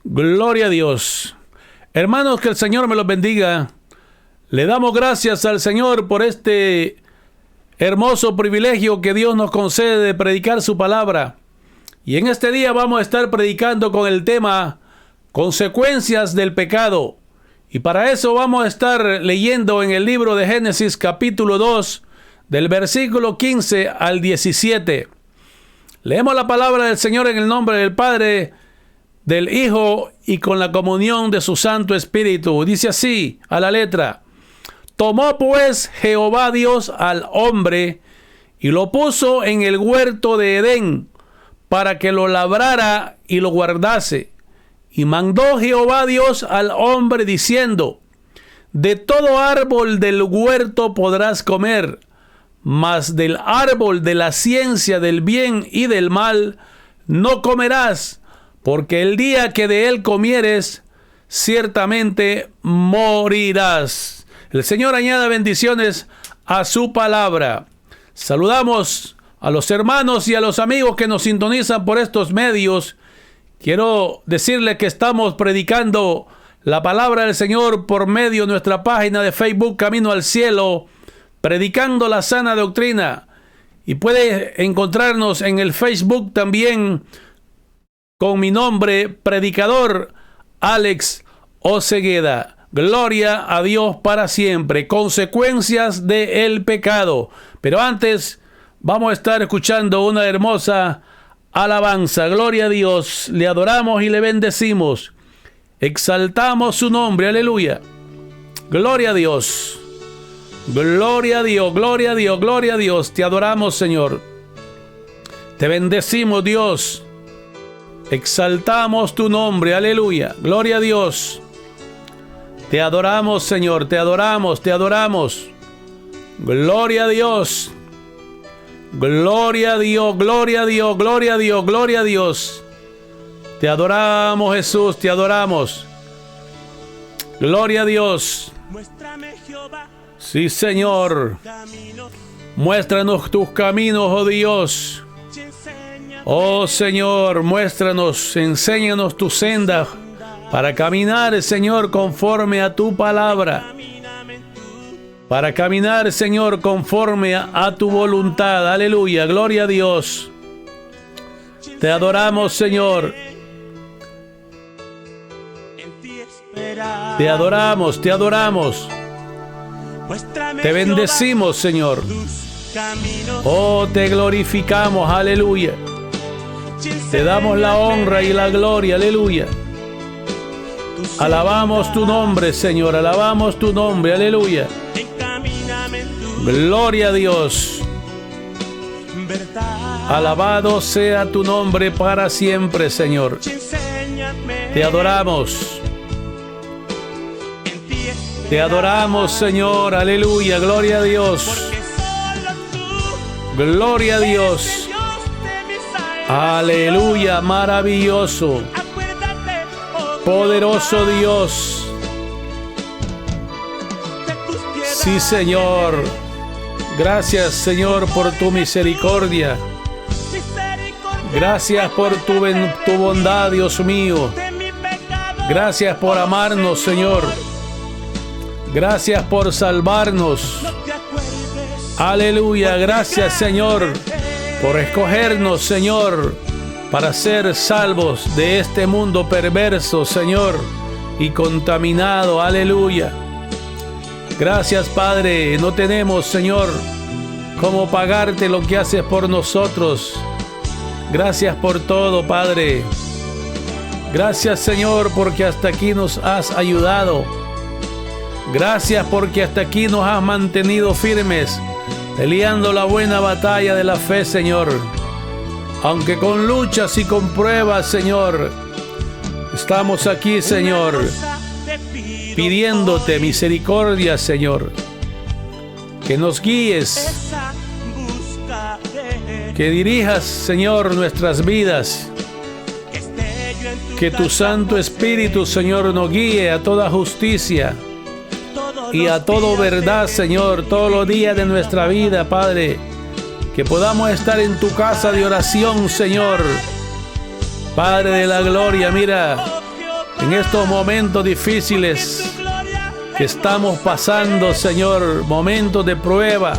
Gloria a Dios. Hermanos, que el Señor me los bendiga. Le damos gracias al Señor por este hermoso privilegio que Dios nos concede de predicar su palabra. Y en este día vamos a estar predicando con el tema consecuencias del pecado. Y para eso vamos a estar leyendo en el libro de Génesis capítulo 2, del versículo 15 al 17. Leemos la palabra del Señor en el nombre del Padre, del Hijo y con la comunión de su Santo Espíritu. Dice así a la letra: Tomó pues Jehová Dios al hombre y lo puso en el huerto de Edén para que lo labrara y lo guardase. Y mandó Jehová Dios al hombre diciendo: De todo árbol del huerto podrás comer, mas del árbol de la ciencia del bien y del mal no comerás, porque el día que de él comieres, ciertamente morirás. El Señor añada bendiciones a su palabra. Saludamos a los hermanos y a los amigos que nos sintonizan por estos medios. Quiero decirles que estamos predicando la palabra del Señor por medio de nuestra página de Facebook Camino al Cielo, predicando la sana doctrina. Y puede encontrarnos en el Facebook también con mi nombre, predicador Alex Osegueda. Gloria a Dios para siempre. Consecuencias del pecado. Pero antes vamos a estar escuchando una hermosa alabanza. Gloria a Dios. Le adoramos y le bendecimos. Exaltamos su nombre. Aleluya. Gloria a Dios. Gloria a Dios. Gloria a Dios. Gloria a Dios. Te adoramos, Señor. Te bendecimos, Dios. Exaltamos tu nombre, aleluya, gloria a Dios. Te adoramos, Señor, te adoramos, te adoramos. Gloria a Dios. Gloria a Dios, gloria a Dios, gloria a Dios, gloria a Dios. Te adoramos, Jesús, te adoramos. Gloria a Dios. Sí, Señor. Muéstranos tus caminos, oh Dios. Oh Señor, muéstranos, enséñanos tu senda para caminar, Señor, conforme a tu palabra. Para caminar, Señor, conforme a tu voluntad. Aleluya, gloria a Dios. Te adoramos, Señor. Te adoramos, te adoramos. Te bendecimos, Señor. Oh, te glorificamos, aleluya. Te damos la honra y la gloria, aleluya. Alabamos tu nombre, Señor, alabamos tu nombre, aleluya. Gloria a Dios. Alabado sea tu nombre para siempre, Señor. Te adoramos. Te adoramos, Señor, aleluya, gloria a Dios. Gloria a Dios. Aleluya, maravilloso, poderoso Dios. Sí, Señor. Gracias, Señor, por tu misericordia. Gracias por tu bondad, Dios mío. Gracias por amarnos, Señor. Gracias por salvarnos. Aleluya, gracias, Señor, por escogernos, Señor, para ser salvos de este mundo perverso, Señor, y contaminado. Aleluya. Gracias, Padre. No tenemos, Señor, cómo pagarte lo que haces por nosotros. Gracias por todo, Padre. Gracias, Señor, porque hasta aquí nos has ayudado. Gracias porque hasta aquí nos has mantenido firmes, peleando la buena batalla de la fe, Señor. Aunque con luchas y con pruebas, Señor, estamos aquí, Señor, pidiéndote misericordia, Señor. Que nos guíes, que dirijas, Señor, nuestras vidas. Que tu Santo Espíritu, Señor, nos guíe a toda justicia y a toda verdad, Señor, todos los días de nuestra vida, Padre. Que podamos estar en tu casa de oración, Señor. Padre de la gloria, mira, en estos momentos difíciles que estamos pasando, Señor, momentos de prueba,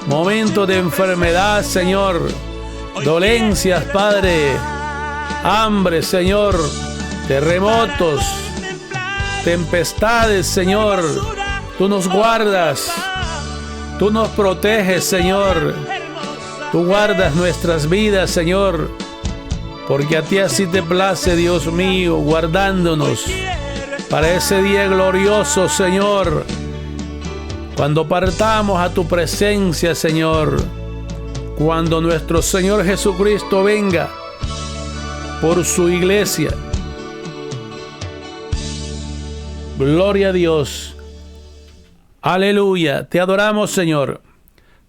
momentos de enfermedad, Señor, dolencias, Padre, hambre, Señor, terremotos, tempestades, Señor. Tú nos guardas, tú nos proteges, Señor. Tú guardas nuestras vidas, Señor, porque a ti así te place, Dios mío, guardándonos para ese día glorioso, Señor, cuando partamos a tu presencia, Señor, cuando nuestro Señor Jesucristo venga por su iglesia. Gloria a Dios. Aleluya. Te adoramos, Señor.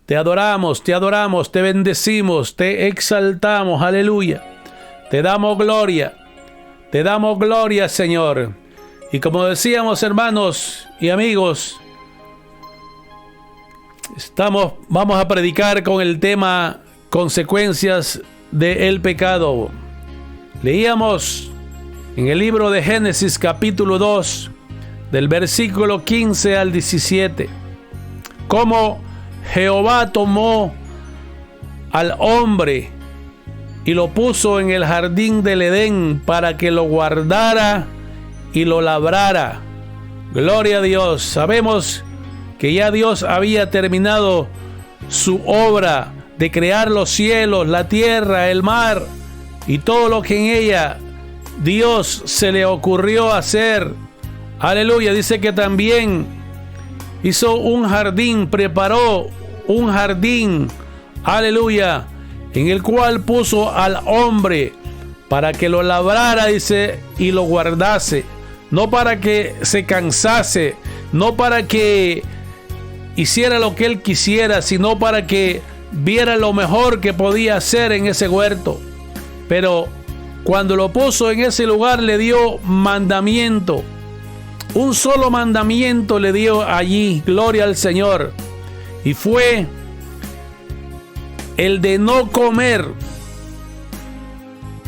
Te adoramos, te bendecimos, te exaltamos. Aleluya. Te damos gloria, Señor. Y como decíamos, hermanos y amigos, vamos a predicar con el tema consecuencias del pecado. Leíamos en el libro de Génesis capítulo 2, del versículo 15 al 17, cómo Jehová tomó al hombre y lo puso en el jardín del Edén para que lo guardara y lo labrara. Gloria a Dios. Sabemos que ya Dios había terminado su obra de crear los cielos, la tierra, el mar y todo lo que en ella Dios se le ocurrió hacer. Aleluya. Dice que también hizo un jardín, preparó un jardín, aleluya, en el cual puso al hombre para que lo labrara, dice, y lo guardase. No para que se cansase, no para que hiciera lo que él quisiera, sino para que viera lo mejor que podía hacer en ese huerto. Pero cuando lo puso en ese lugar, le dio mandamiento. Un solo mandamiento le dio allí, gloria al Señor. Y fue el de no comer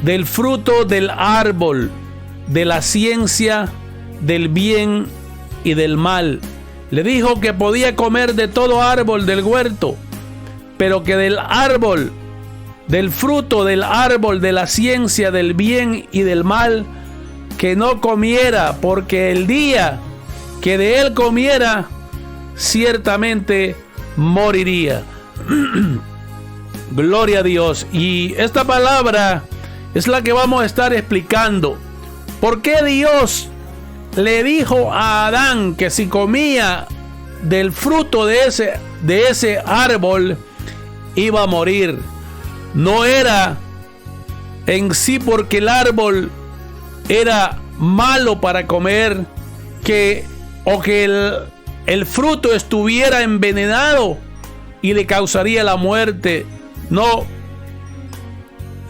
del fruto del árbol de la ciencia del bien y del mal. Le dijo que podía comer de todo árbol del huerto, pero que del árbol, del fruto del árbol de la ciencia del bien y del mal, que no comiera, porque el día que de él comiera, ciertamente moriría. Gloria a Dios. Y esta palabra es la que vamos a estar explicando. ¿Por qué Dios le dijo a Adán que si comía del fruto de ese árbol iba a morir? No era en sí porque el árbol era malo para comer, o que el fruto estuviera envenenado y le causaría la muerte. No.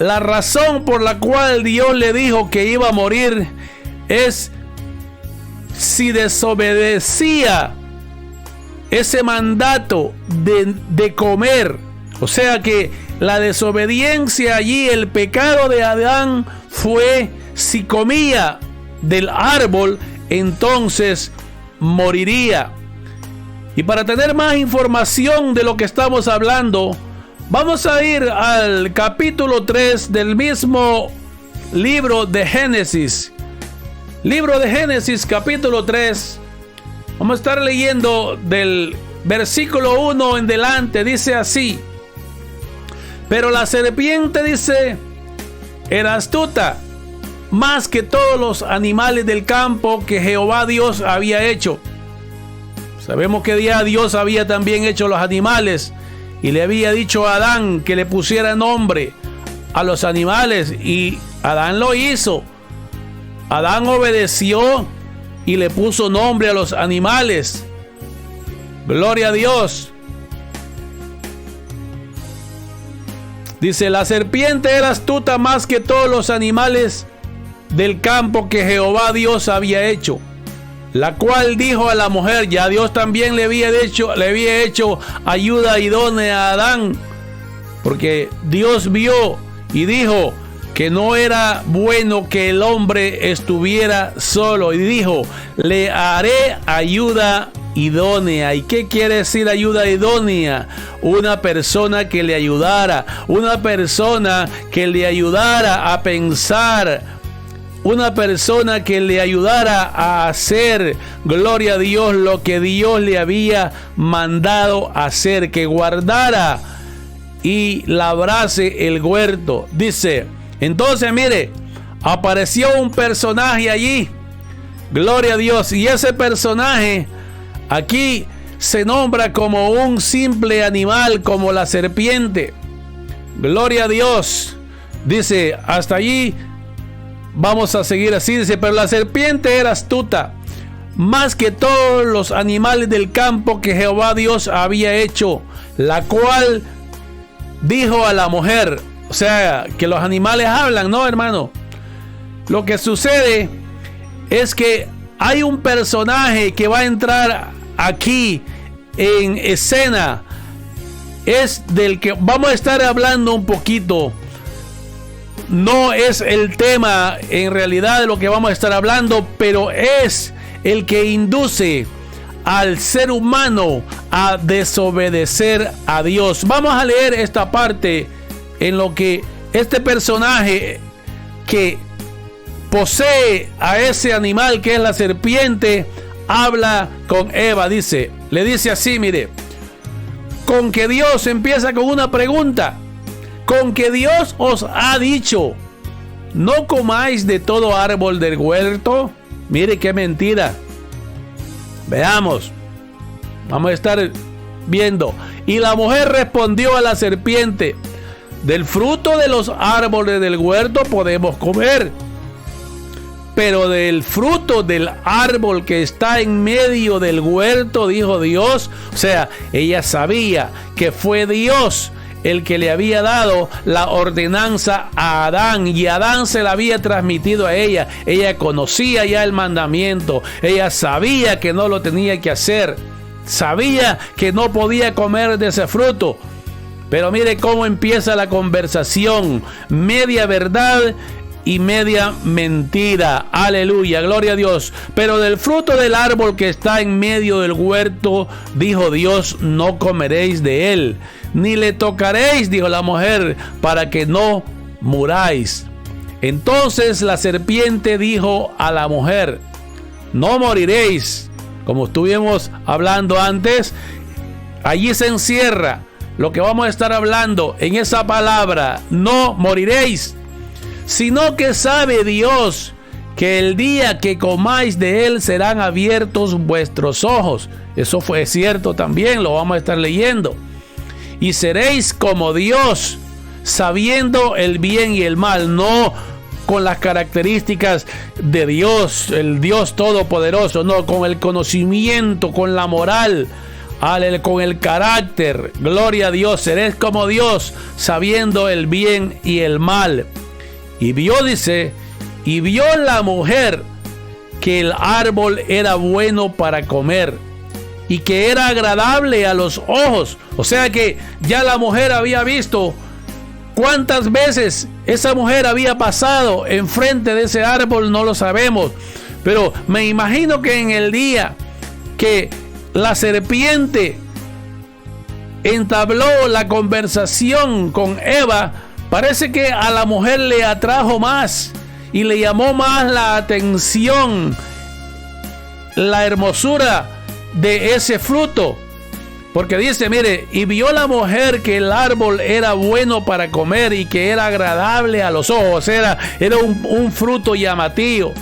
La razón por la cual Dios le dijo que iba a morir es si desobedecía ese mandato de comer. O sea que la desobediencia allí, el pecado de Adán fue si comía del árbol, entonces moriría. Y para tener más información de lo que estamos hablando, vamos a ir al capítulo 3 del mismo libro de Génesis. Libro de Génesis, capítulo 3. Vamos a estar leyendo del versículo 1 en delante. Dice así: pero la serpiente, dice, era astuta más que todos los animales del campo que Jehová Dios había hecho. Sabemos que ya Dios había también hecho los animales y le había dicho a Adán que le pusiera nombre a los animales, y Adán lo hizo. Adán obedeció y le puso nombre a los animales. Gloria a Dios. Dice: la serpiente era astuta más que todos los animales del campo que Jehová Dios había hecho, la cual dijo a la mujer. Ya Dios también le había hecho ayuda idónea a Adán, porque Dios vio y dijo que no era bueno que el hombre estuviera solo, y dijo: le haré ayuda idónea. ¿Y qué quiere decir ayuda idónea? Una persona que le ayudara, una persona que le ayudara a pensar, una persona que le ayudara a hacer, gloria a Dios, lo que Dios le había mandado hacer, que guardara y labrase el huerto. Dice, entonces mire, apareció un personaje allí, gloria a Dios, y ese personaje aquí se nombra como un simple animal, como la serpiente. Gloria a Dios. Dice, hasta allí vamos a seguir así. Dice, pero la serpiente era astuta, más que todos los animales del campo que Jehová Dios había hecho, la cual dijo a la mujer. O sea, que los animales hablan, ¿no, hermano? Lo que sucede es que hay un personaje que va a entrar aquí en escena. Es del que vamos a estar hablando un poquito. No es el tema en realidad de lo que vamos a estar hablando, pero es el que induce al ser humano a desobedecer a Dios. Vamos a leer esta parte en lo que este personaje que posee a ese animal que es la serpiente habla con Eva. Dice, le dice así, mire, con que Dios empieza con una pregunta. Con que Dios os ha dicho, no comáis de todo árbol del huerto. Mire qué mentira. Veamos. Vamos a estar viendo. Y la mujer respondió a la serpiente, del fruto de los árboles del huerto podemos comer, pero del fruto del árbol que está en medio del huerto, dijo Dios. O sea, ella sabía que fue Dios el que le había dado la ordenanza a Adán, y Adán se la había transmitido a ella. Ella conocía ya el mandamiento, ella sabía que no lo tenía que hacer, sabía que no podía comer de ese fruto. Pero mire cómo empieza la conversación, media verdad y media mentira. Aleluya, gloria a Dios. Pero del fruto del árbol que está en medio del huerto, dijo Dios, no comeréis de él, ni le tocaréis, dijo la mujer, para que no muráis. Entonces la serpiente dijo a la mujer, no moriréis. Como estuvimos hablando antes, allí se encierra lo que vamos a estar hablando en esa palabra, no moriréis, sino que sabe Dios que el día que comáis de él serán abiertos vuestros ojos. Eso fue cierto también, lo vamos a estar leyendo. Y seréis como Dios, sabiendo el bien y el mal, no con las características de Dios, el Dios todopoderoso, no, con el conocimiento, con la moral, con el carácter. Gloria a Dios, seréis como Dios, sabiendo el bien y el mal. Y vio, dice, y vio la mujer que el árbol era bueno para comer y que era agradable a los ojos. O sea que ya la mujer había visto cuántas veces esa mujer había pasado enfrente de ese árbol, no lo sabemos. Pero me imagino que en el día que la serpiente entabló la conversación con Eva, parece que a la mujer le atrajo más y le llamó más la atención la hermosura de ese fruto. Porque dice, mire, y vio la mujer que el árbol era bueno para comer y que era agradable a los ojos. Era un fruto llamativo.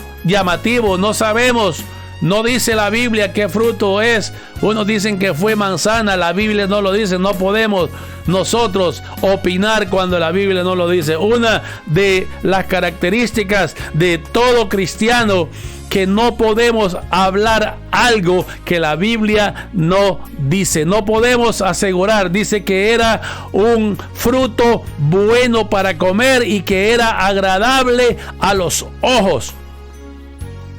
No sabemos, no dice la Biblia qué fruto es. Unos dicen que fue manzana, la Biblia no lo dice. No podemos nosotros opinar cuando la Biblia no lo dice. Una de las características de todo cristiano, que no podemos hablar algo que la Biblia no dice. No podemos asegurar. Dice que era un fruto bueno para comer y que era agradable a los ojos.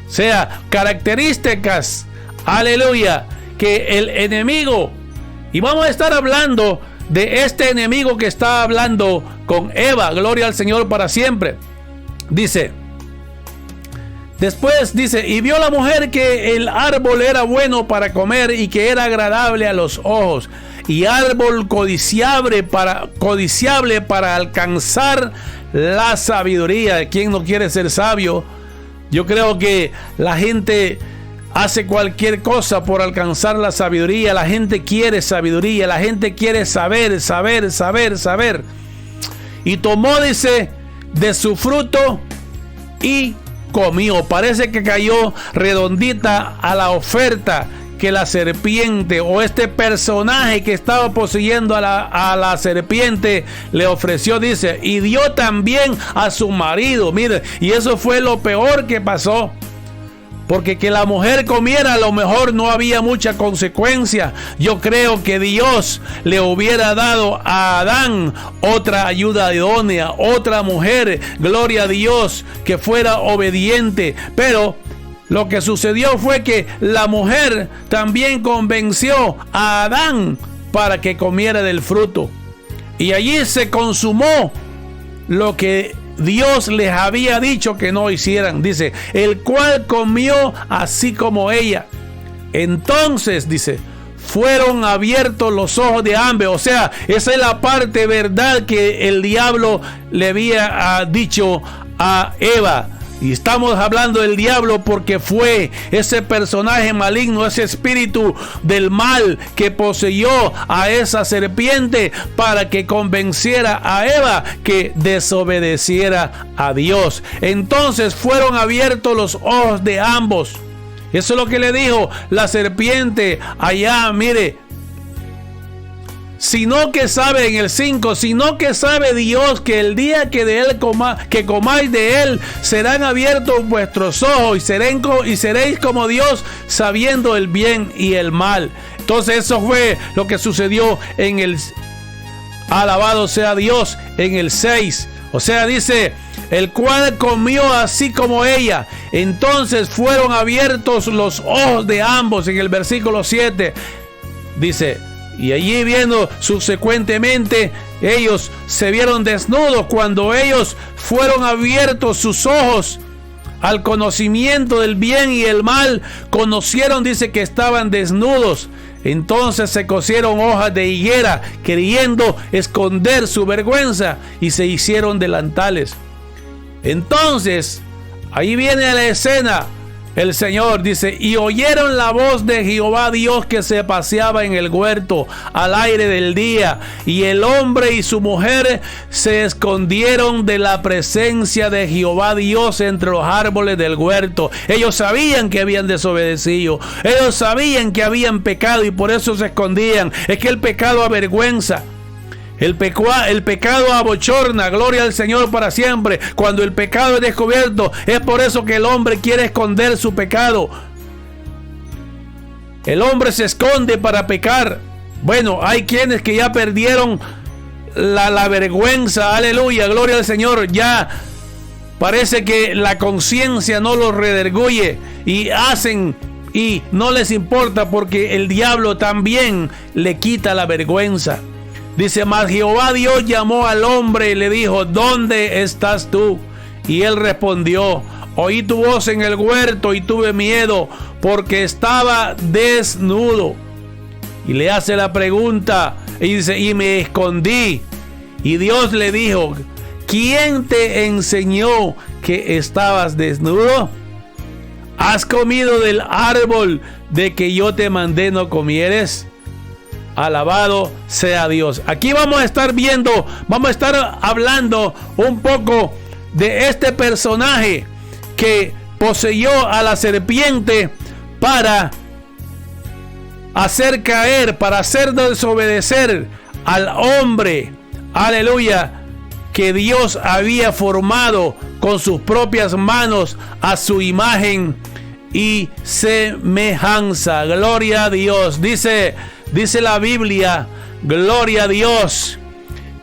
O sea, características, aleluya, que el enemigo, y vamos a estar hablando de este enemigo que está hablando con Eva. Gloria al Señor para siempre. Dice, después dice, y vio la mujer que el árbol era bueno para comer y que era agradable a los ojos, y árbol codiciable para alcanzar la sabiduría. ¿Quién no quiere ser sabio? Yo creo que la gente hace cualquier cosa por alcanzar la sabiduría. La gente quiere sabiduría, la gente quiere saber. Y tomó, dice, de su fruto y comió. Parece que cayó redondita a la oferta que la serpiente o este personaje que estaba poseyendo a la serpiente le ofreció, dice, y dio también a su marido. Mire, y eso fue lo peor que pasó. Porque que la mujer comiera, a lo mejor no había mucha consecuencia. Yo creo que Dios le hubiera dado a Adán otra ayuda idónea, otra mujer, gloria a Dios, que fuera obediente. Pero lo que sucedió fue que la mujer también convenció a Adán para que comiera del fruto. Y allí se consumó lo que Dios les había dicho que no hicieran. Dice, el cual comió así como ella. Entonces, dice, fueron abiertos los ojos de ambos. O sea, esa es la parte verdad que el diablo le había dicho a Eva. Y estamos hablando del diablo porque fue ese personaje maligno, ese espíritu del mal que poseyó a esa serpiente para que convenciera a Eva que desobedeciera a Dios. Entonces fueron abiertos los ojos de ambos. Eso es lo que le dijo la serpiente allá, mire. Sino que sabe, en el 5, sino que sabe Dios que el día que de él comáis de él, serán abiertos vuestros ojos y seréis como Dios, sabiendo el bien y el mal. Entonces eso fue lo que sucedió en el, alabado sea Dios, en el 6. O sea, dice, el cual comió así como ella. Entonces fueron abiertos los ojos de ambos. En el versículo 7 dice, y allí viendo subsecuentemente, ellos se vieron desnudos. Cuando ellos fueron abiertos sus ojos al conocimiento del bien y el mal, conocieron, dice, que estaban desnudos. Entonces se cosieron hojas de higuera, queriendo esconder su vergüenza, y se hicieron delantales. Entonces, ahí viene la escena. El Señor dice, y oyeron la voz de Jehová Dios que se paseaba en el huerto al aire del día, y el hombre y su mujer se escondieron de la presencia de Jehová Dios entre los árboles del huerto. Ellos sabían que habían desobedecido, ellos sabían que habían pecado y por eso se escondían. Es que el pecado avergüenza. El pecado abochorna, gloria al Señor para siempre. Cuando el pecado es descubierto, es por eso que el hombre quiere esconder su pecado. El hombre se esconde para pecar. Bueno, hay quienes que ya perdieron la vergüenza, aleluya, gloria al Señor. Ya parece que la conciencia no los redarguye y hacen y no les importa, porque el diablo también le quita la vergüenza. Dice, mas Jehová Dios llamó al hombre y le dijo, ¿dónde estás tú? Y él respondió, oí tu voz en el huerto y tuve miedo porque estaba desnudo. Y le hace la pregunta y dice, y me escondí. Y Dios le dijo, ¿quién te enseñó que estabas desnudo? ¿Has comido del árbol de que yo te mandé no comieres? Alabado sea Dios. Aquí vamos a estar hablando un poco de este personaje que poseyó a la serpiente para hacer caer, para hacer desobedecer al hombre, aleluya, que Dios había formado con sus propias manos a su imagen y semejanza. Gloria a Dios. Dice la Biblia, gloria a Dios,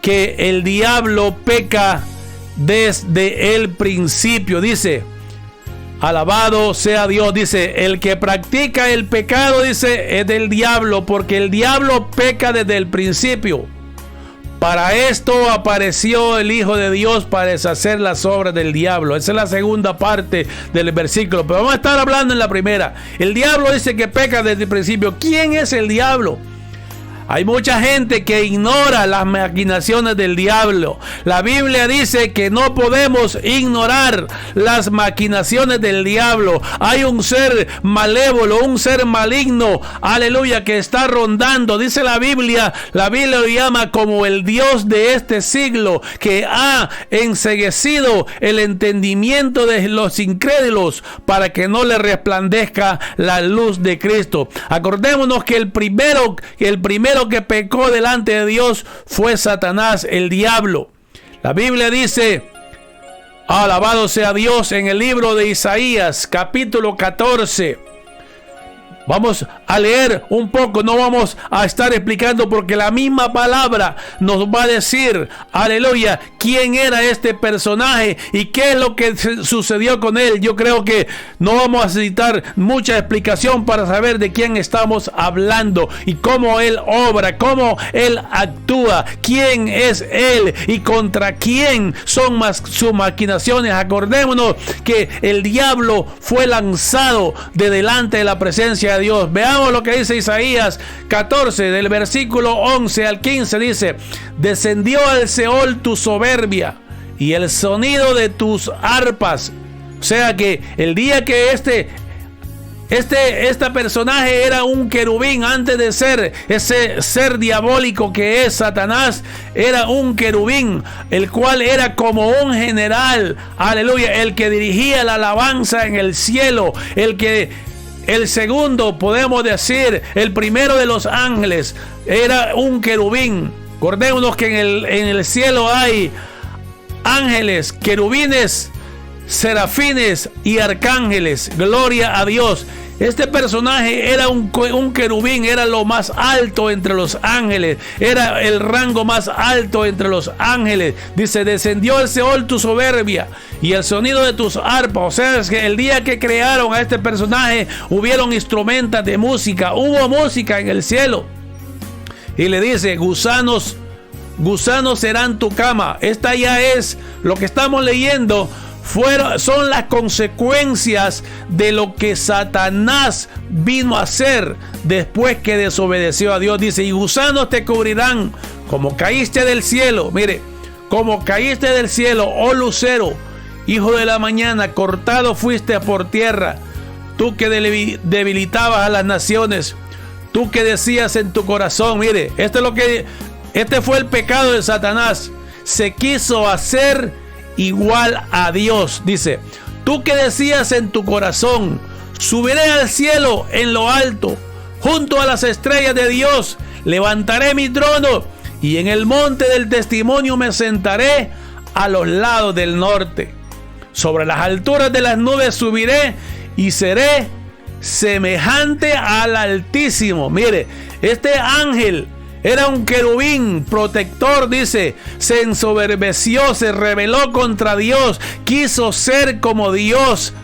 que el diablo peca desde el principio. Dice, alabado sea Dios. Dice, el que practica el pecado, dice, es del diablo, porque el diablo peca desde el principio. Para esto apareció el Hijo de Dios, para deshacer las obras del diablo. Esa es la segunda parte del versículo, pero vamos a estar hablando en la primera. El diablo dice que peca desde el principio. ¿Quién es el diablo? Hay mucha gente que ignora las maquinaciones del diablo. La Biblia dice que no podemos ignorar las maquinaciones del diablo. Hay un ser malévolo, un ser maligno, aleluya, que está rondando. Dice la Biblia lo llama como el Dios de este siglo, que ha enceguecido el entendimiento de los incrédulos para que no le resplandezca la luz de Cristo. Acordémonos que el primero que pecó delante de Dios fue Satanás, el diablo. La Biblia dice, alabado sea Dios, en el libro de Isaías, capítulo 14. Vamos a leer un poco, no vamos a estar explicando porque la misma palabra nos va a decir, aleluya, quién era este personaje y qué es lo que sucedió con él. Yo creo que no vamos a necesitar mucha explicación para saber de quién estamos hablando y cómo él obra, cómo él actúa, quién es él y contra quién son sus maquinaciones. Acordémonos que el diablo fue lanzado de delante de la presencia de Dios. Veamos lo que dice Isaías 14 del versículo 11 al 15. Dice: descendió al Seol tu soberbia y el sonido de tus arpas. O sea que el día que este personaje era un querubín, antes de ser ese ser diabólico que es Satanás, era un querubín, el cual era como un general, aleluya, el que dirigía la alabanza en el cielo, el segundo, podemos decir, el primero de los ángeles, era un querubín. Acordémonos que en el cielo hay ángeles, querubines, serafines y arcángeles. Gloria a Dios. Este personaje era un querubín, era lo más alto entre los ángeles, era el rango más alto entre los ángeles. Dice: descendió al Seol tu soberbia y el sonido de tus arpas. O sea, es que el día que crearon a este personaje hubieron instrumentos de música, hubo música en el cielo. Y le dice: gusanos serán tu cama. Esta ya es lo que estamos leyendo. Son las consecuencias de lo que Satanás vino a hacer después que desobedeció a Dios. Dice: y gusanos te cubrirán, como caíste del cielo. Mire, como caíste del cielo, oh lucero, hijo de la mañana, cortado fuiste por tierra. Tú que debilitabas a las naciones, tú que decías en tu corazón. Mire, este fue el pecado de Satanás. Se quiso hacer igual a Dios. Dice: tú que decías en tu corazón, subiré al cielo en lo alto, junto a las estrellas de Dios, levantaré mi trono y en el monte del testimonio me sentaré a los lados del norte. Sobre las alturas de las nubes subiré y seré semejante al Altísimo. Mire, este ángel era un querubín protector, dice. Se ensoberbeció, se rebeló contra Dios, quiso ser como Dios.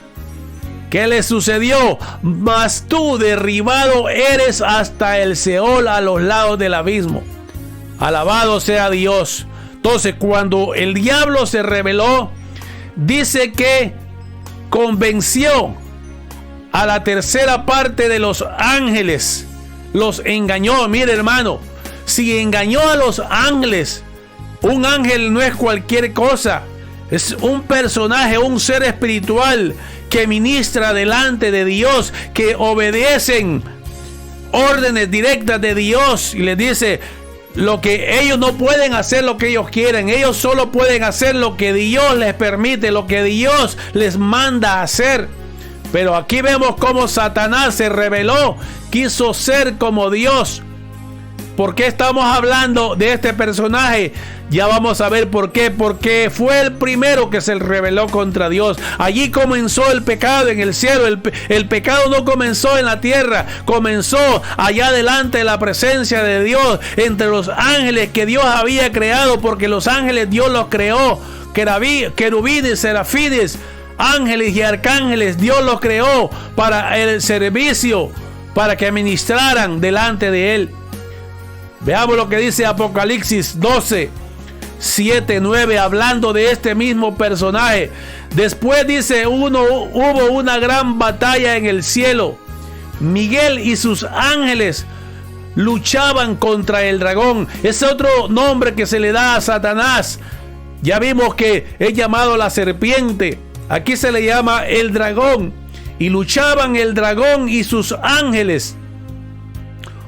¿Qué le sucedió? Mas tú derribado eres hasta el Seol, a los lados del abismo. Alabado sea Dios. Entonces, cuando el diablo se rebeló, dice que convenció a la tercera parte de los ángeles. Los engañó. Mire, hermano, si engañó a los ángeles, un ángel no es cualquier cosa. Es un personaje, un ser espiritual que ministra delante de Dios, que obedecen órdenes directas de Dios. Y les dice lo que ellos no pueden hacer, lo que ellos quieren. Ellos solo pueden hacer lo que Dios les permite, lo que Dios les manda hacer. Pero aquí vemos cómo Satanás se rebeló, quiso ser como Dios. ¿Por qué estamos hablando de este personaje? Ya vamos a ver por qué. Porque fue el primero que se rebeló contra Dios. Allí comenzó el pecado en el cielo. El pecado no comenzó en la tierra. Comenzó allá delante de la presencia de Dios, entre los ángeles que Dios había creado. Porque los ángeles Dios los creó. Querubines, serafines, ángeles y arcángeles, Dios los creó para el servicio, para que ministraran delante de Él. Veamos lo que dice Apocalipsis 12, 7, 9, hablando de este mismo personaje. Después dice, hubo una gran batalla en el cielo. Miguel y sus ángeles luchaban contra el dragón. Es otro nombre que se le da a Satanás. Ya vimos que es llamado la serpiente. Aquí se le llama el dragón. Y luchaban el dragón y sus ángeles.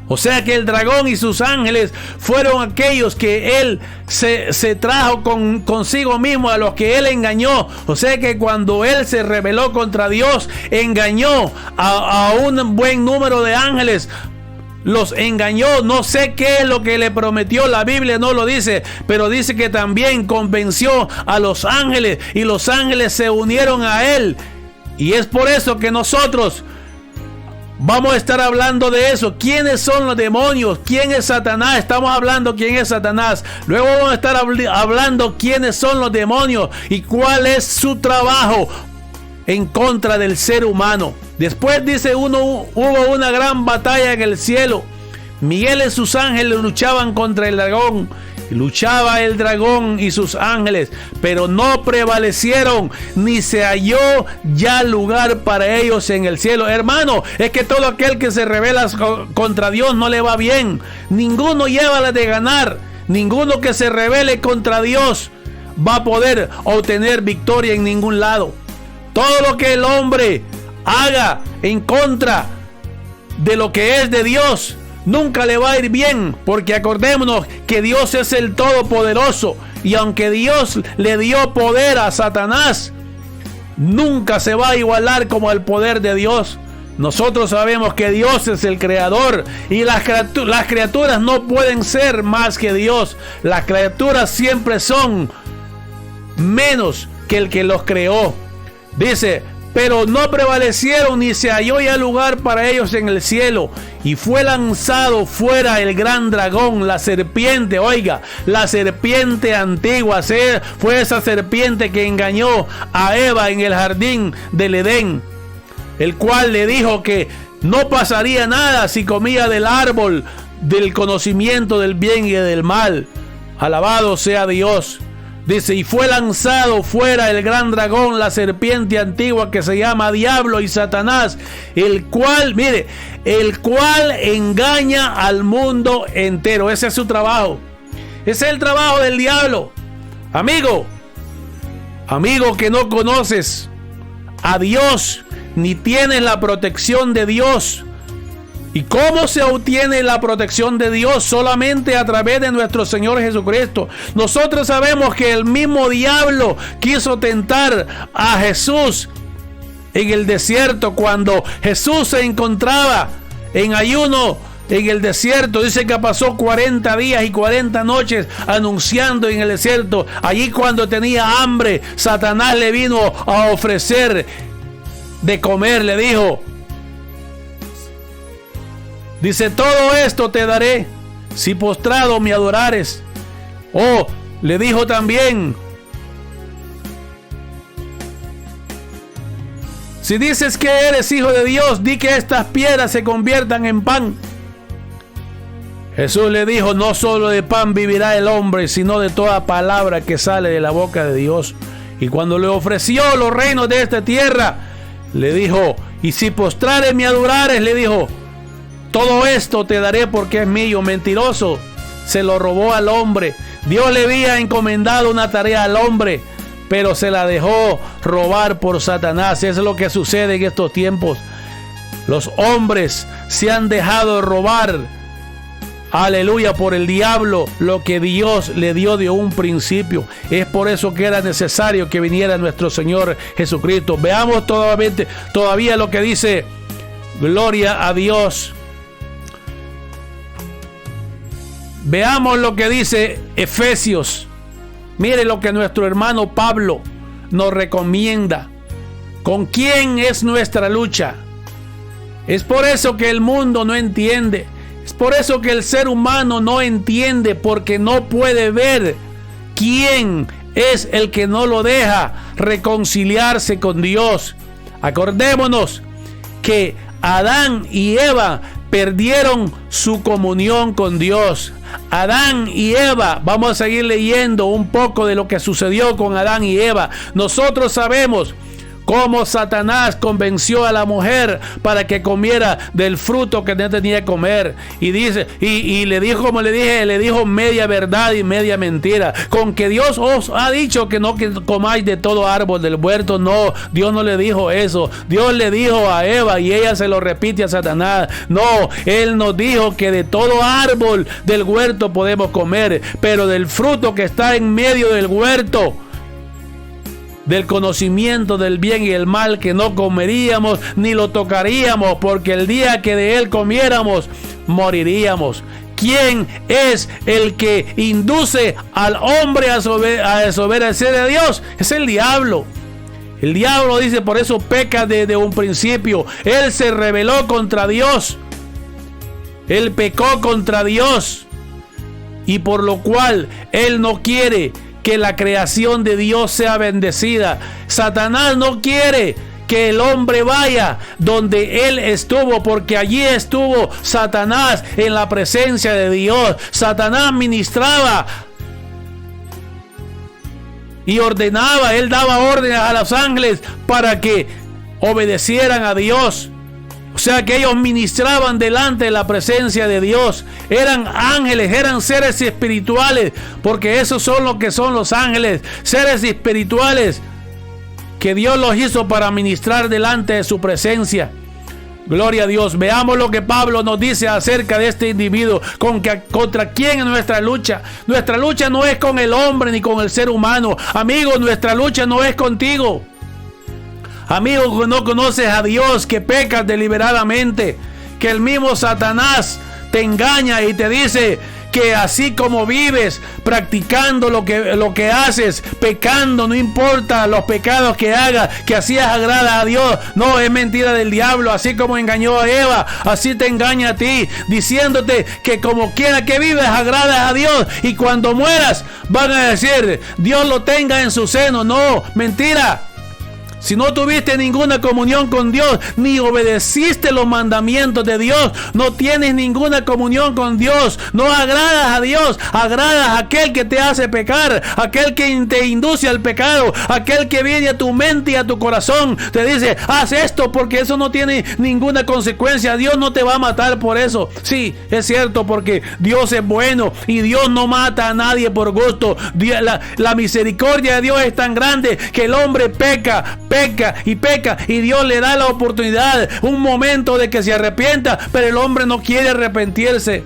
O sea que el dragón y sus ángeles fueron aquellos que él se trajo consigo mismo, a los que él engañó. O sea que cuando él se rebeló contra Dios, engañó a un buen número de ángeles. Los engañó. No sé qué es lo que le prometió, la Biblia no lo dice, pero dice que también convenció a los ángeles, y los ángeles se unieron a él. Y es por eso que nosotros vamos a estar hablando de eso. ¿Quiénes son los demonios? ¿Quién es Satanás? Estamos hablando quién es Satanás. Luego vamos a estar hablando quiénes son los demonios y cuál es su trabajo en contra del ser humano. Después dice hubo una gran batalla en el cielo. Miguel y sus ángeles luchaban contra el dragón. Luchaba el dragón y sus ángeles, pero no prevalecieron, ni se halló ya lugar para ellos en el cielo. Hermano, es que todo aquel que se rebela contra Dios no le va bien. Ninguno lleva la de ganar. Ninguno que se rebele contra Dios va a poder obtener victoria en ningún lado. Todo lo que el hombre haga en contra de lo que es de Dios, nunca le va a ir bien, porque acordémonos que Dios es el Todopoderoso, y aunque Dios le dio poder a Satanás, nunca se va a igualar como el poder de Dios. Nosotros sabemos que Dios es el creador, y las criaturas no pueden ser más que Dios. Las criaturas siempre son menos que el que los creó. Dice, pero no prevalecieron, ni se halló ya lugar para ellos en el cielo. Y fue lanzado fuera el gran dragón, la serpiente. Oiga, la serpiente antigua. Fue esa serpiente que engañó a Eva en el jardín del Edén, el cual le dijo que no pasaría nada si comía del árbol del conocimiento del bien y del mal. Alabado sea Dios. Dice, y fue lanzado fuera el gran dragón, la serpiente antigua, que se llama Diablo y Satanás, el cual engaña al mundo entero. Ese es su trabajo. Ese es el trabajo del diablo. Amigo que no conoces a Dios, ni tienes la protección de Dios. ¿Y cómo se obtiene la protección de Dios? Solamente a través de nuestro Señor Jesucristo. Nosotros sabemos que el mismo diablo quiso tentar a Jesús en el desierto, cuando Jesús se encontraba en ayuno en el desierto. Dice que pasó 40 días y 40 noches anunciando en el desierto. Allí, cuando tenía hambre, Satanás le vino a ofrecer de comer. Le dijo, dice, todo esto te daré si postrado me adorares. Le dijo también, si dices que eres hijo de Dios, di que estas piedras se conviertan en pan. Jesús le dijo, no solo de pan vivirá el hombre, sino de toda palabra que sale de la boca de Dios. Y cuando le ofreció los reinos de esta tierra, le dijo, y si postrares me adorares, le dijo, todo esto te daré porque es mío. Mentiroso, se lo robó al hombre. Dios le había encomendado una tarea al hombre, pero se la dejó robar por Satanás. Eso es lo que sucede en estos tiempos. Los hombres se han dejado robar, aleluya, por el diablo, lo que Dios le dio de un principio. Es por eso que era necesario que viniera nuestro Señor Jesucristo. Veamos todavía lo que dice, gloria a Dios. Veamos lo que dice Efesios. Mire lo que nuestro hermano Pablo nos recomienda. ¿Con quién es nuestra lucha? Es por eso que el mundo no entiende. Es por eso que el ser humano no entiende, porque no puede ver quién es el que no lo deja reconciliarse con Dios. Acordémonos que Adán y Eva perdieron su comunión con Dios. Adán y Eva, vamos a seguir leyendo un poco de lo que sucedió con Adán y Eva. Nosotros sabemos cómo Satanás convenció a la mujer para que comiera del fruto que no tenía que comer. Y dice, y le dijo, como le dije, le dijo media verdad y media mentira. Con que Dios os ha dicho que no comáis de todo árbol del huerto. No, Dios no le dijo eso. Dios le dijo a Eva y ella se lo repite a Satanás. No, Él nos dijo que de todo árbol del huerto podemos comer, pero del fruto que está en medio del huerto, del conocimiento del bien y el mal, que no comeríamos ni lo tocaríamos, porque el día que de él comiéramos moriríamos. ¿Quién es el que induce al hombre a desobedecer a Dios? Es el diablo. El diablo dice, por eso peca desde un principio. Él se rebeló contra Dios. Él pecó contra Dios. Y por lo cual él no quiere que la creación de Dios sea bendecida. Satanás no quiere que el hombre vaya donde él estuvo, porque allí estuvo Satanás en la presencia de Dios. Satanás ministraba y ordenaba, él daba órdenes a los ángeles para que obedecieran a Dios. O sea que ellos ministraban delante de la presencia de Dios. Eran ángeles, eran seres espirituales, porque esos son lo que son los ángeles, seres espirituales que Dios los hizo para ministrar delante de su presencia. Gloria a Dios. Veamos lo que Pablo nos dice acerca de este individuo. ¿Contra quién es nuestra lucha? Nuestra lucha no es con el hombre ni con el ser humano. Amigo, nuestra lucha no es contigo. Amigo, que no conoces a Dios, que pecas deliberadamente, que el mismo Satanás te engaña y te dice que así como vives, practicando lo que haces, pecando, no importa los pecados que hagas, que así agrada a Dios. No, es mentira del diablo. Así como engañó a Eva, así te engaña a ti, diciéndote que como quiera que vives, agradas a Dios, y cuando mueras van a decir, Dios lo tenga en su seno. No, mentira. Si no tuviste ninguna comunión con Dios, ni obedeciste los mandamientos de Dios, no tienes ninguna comunión con Dios, no agradas a Dios, agradas a aquel que te hace pecar, aquel que te induce al pecado, aquel que viene a tu mente y a tu corazón, te dice, haz esto porque eso no tiene ninguna consecuencia, Dios no te va a matar por eso. Sí, es cierto, porque Dios es bueno y Dios no mata a nadie por gusto. La misericordia de Dios es tan grande que el hombre peca y Dios le da la oportunidad, un momento de que se arrepienta, pero el hombre no quiere arrepentirse.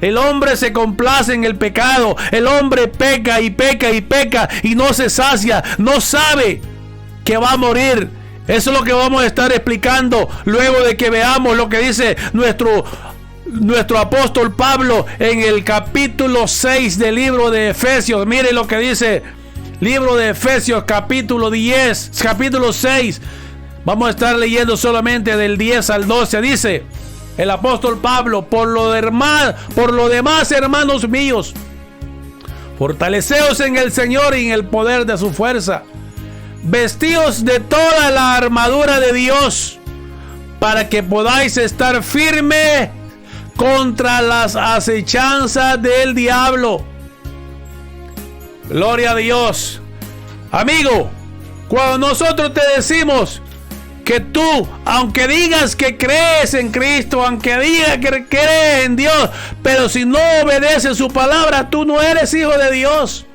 El hombre se complace en el pecado, el hombre peca y no se sacia, no sabe que va a morir. Eso es lo que vamos a estar explicando luego de que veamos lo que dice nuestro apóstol Pablo en el capítulo 6 del libro de Efesios. Mire lo que dice libro de Efesios, capítulo 6. Vamos a estar leyendo solamente del 10 al 12. Dice el apóstol Pablo, por lo demás, hermanos míos, fortaleceos en el Señor y en el poder de su fuerza. Vestíos de toda la armadura de Dios, para que podáis estar firme contra las acechanzas del diablo. Gloria a Dios. Amigo, cuando nosotros te decimos que tú, aunque digas que crees en Cristo, aunque digas que crees en Dios, pero si no obedeces su palabra, tú no eres hijo de Dios.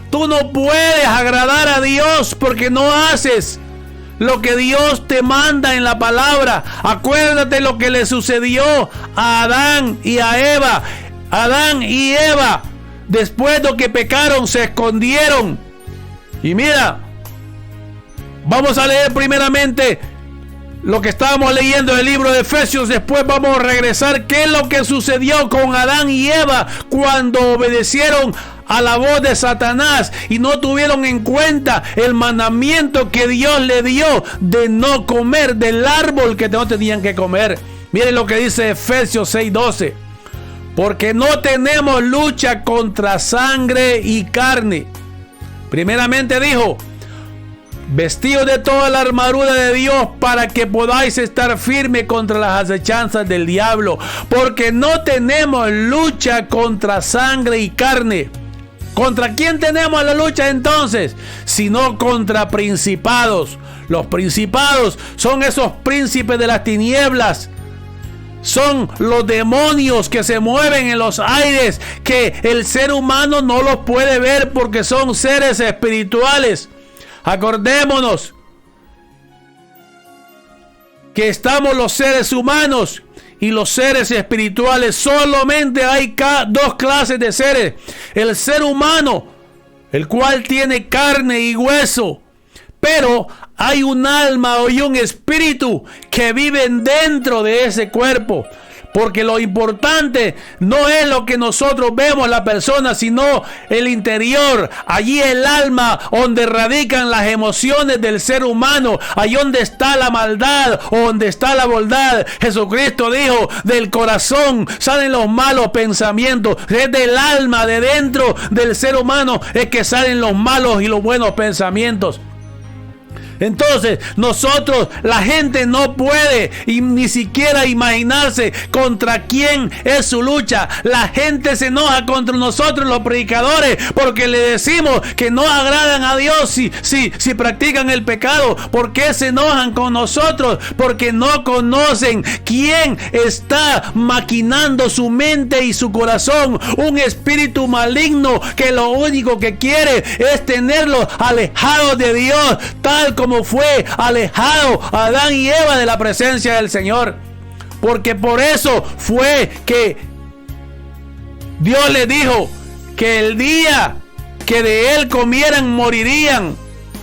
Tú no puedes agradar a Dios porque no haces lo que Dios te manda en la palabra. Acuérdate lo que le sucedió a Adán y a Eva. Adán y Eva, después de que pecaron, se escondieron. Y mira, vamos a leer primeramente lo que estábamos leyendo en el libro de Efesios. Después vamos a regresar qué es lo que sucedió con Adán y Eva cuando obedecieron a la voz de Satanás y no tuvieron en cuenta el mandamiento que Dios le dio de no comer del árbol que no tenían que comer. Miren lo que dice Efesios 6:12. Porque no tenemos lucha contra sangre y carne. Primeramente dijo, vestidos de toda la armadura de Dios para que podáis estar firmes contra las acechanzas del diablo, porque no tenemos lucha contra sangre y carne. ¿Contra quién tenemos la lucha entonces? Sino contra principados. Los principados son esos príncipes de las tinieblas. Son los demonios que se mueven en los aires, que el ser humano no los puede ver porque son seres espirituales. Acordémonos que estamos los seres humanos y los seres espirituales. Solamente hay dos clases de seres. El ser humano, el cual tiene carne y hueso, pero hay un alma y un espíritu que viven dentro de ese cuerpo. Porque lo importante no es lo que nosotros vemos la persona, sino el interior. Allí el alma, donde radican las emociones del ser humano. Allí donde está la maldad o donde está la bondad. Jesucristo dijo, del corazón salen los malos pensamientos. Es del alma, de dentro del ser humano, es que salen los malos y los buenos pensamientos. Entonces nosotros, la gente no puede ni siquiera imaginarse contra quién es su lucha. La gente se enoja contra nosotros los predicadores porque le decimos que no agradan a Dios si practican el pecado. ¿Por qué se enojan con nosotros? Porque no conocen quién está maquinando su mente y su corazón. Un espíritu maligno que lo único que quiere es tenerlos alejados de Dios, tal como fue alejado Adán y Eva de la presencia del Señor. Porque por eso fue que Dios les dijo que el día que de él comieran morirían.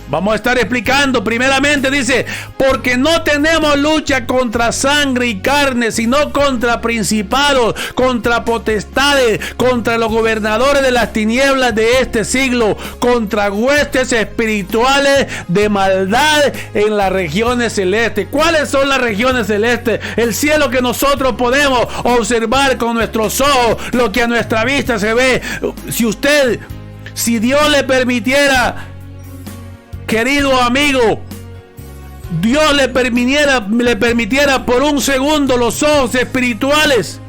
Vamos a estar explicando. Primeramente dice, porque no tenemos lucha contra sangre y carne, sino contra principados, contra potestades, contra los gobernadores de las tinieblas de este siglo, contra huestes espirituales de maldad en las regiones celestes. ¿Cuáles son las regiones celestes? El cielo que nosotros podemos observar con nuestros ojos, lo que a nuestra vista se ve. Si Dios le permitiera, querido amigo, Dios le permitiera por un segundo los ojos espirituales,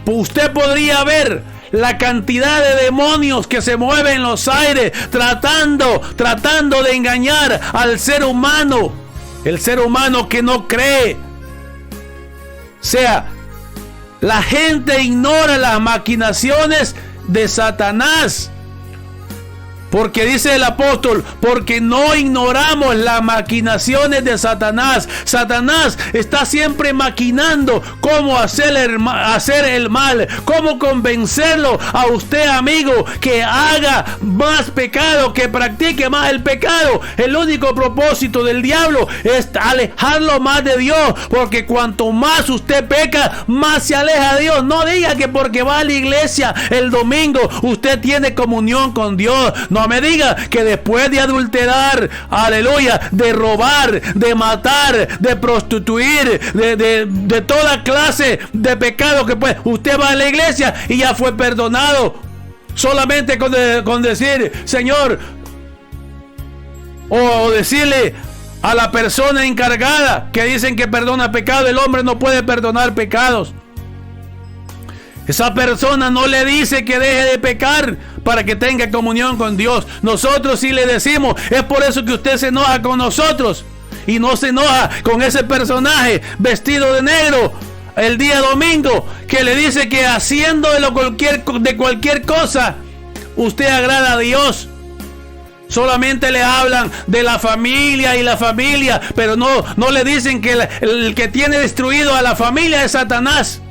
usted podría ver la cantidad de demonios que se mueven en los aires tratando de engañar al ser humano. El ser humano que no cree. O sea, la gente ignora las maquinaciones de Satanás. Porque dice el apóstol, porque no ignoramos las maquinaciones de Satanás. Satanás está siempre maquinando cómo hacer el mal, cómo convencerlo a usted, amigo, que haga más pecado, que practique más el pecado. El único propósito del diablo es alejarlo más de Dios, porque cuanto más usted peca, más se aleja de Dios. No diga que porque va a la iglesia el domingo usted tiene comunión con Dios. No me diga que después de adulterar, aleluya, de robar, de matar, de prostituir, de toda clase de pecado que puede, usted va a la iglesia y ya fue perdonado. Solamente con decir, Señor, o decirle a la persona encargada que dicen que perdona pecado. El hombre no puede perdonar pecados. Esa persona no le dice que deje de pecar para que tenga comunión con Dios. Nosotros sí le decimos. Es por eso que usted se enoja con nosotros y no se enoja con ese personaje vestido de negro el día domingo, que le dice que haciendo de cualquier cosa usted agrada a Dios. Solamente le hablan de la familia y la familia, pero no le dicen que el que tiene destruido a la familia es Satanás.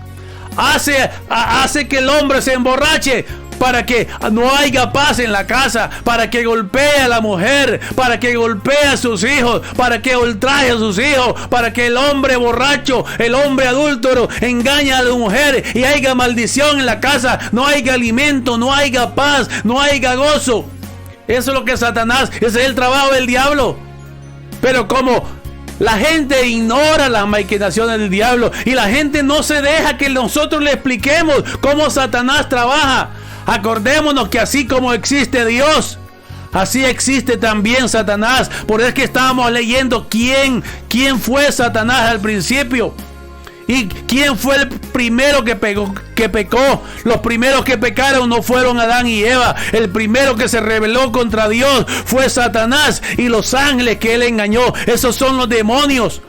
Hace que el hombre se emborrache para que no haya paz en la casa, para que golpee a la mujer, para que golpee a sus hijos, para que ultraje a sus hijos, para que el hombre borracho, el hombre adúltero engañe a la mujer y haya maldición en la casa, no haya alimento, no haya paz, no haya gozo. Eso es lo que es Satanás, ese es el trabajo del diablo. Pero como la gente ignora las maquinaciones del diablo y la gente no se deja que nosotros le expliquemos cómo Satanás trabaja. Acordémonos que así como existe Dios, así existe también Satanás. Por eso es que estábamos leyendo quién fue Satanás al principio. ¿Y quién fue el primero que pecó? Los primeros que pecaron no fueron Adán y Eva. El primero que se rebeló contra Dios fue Satanás y los ángeles que él engañó. Esos son los demonios.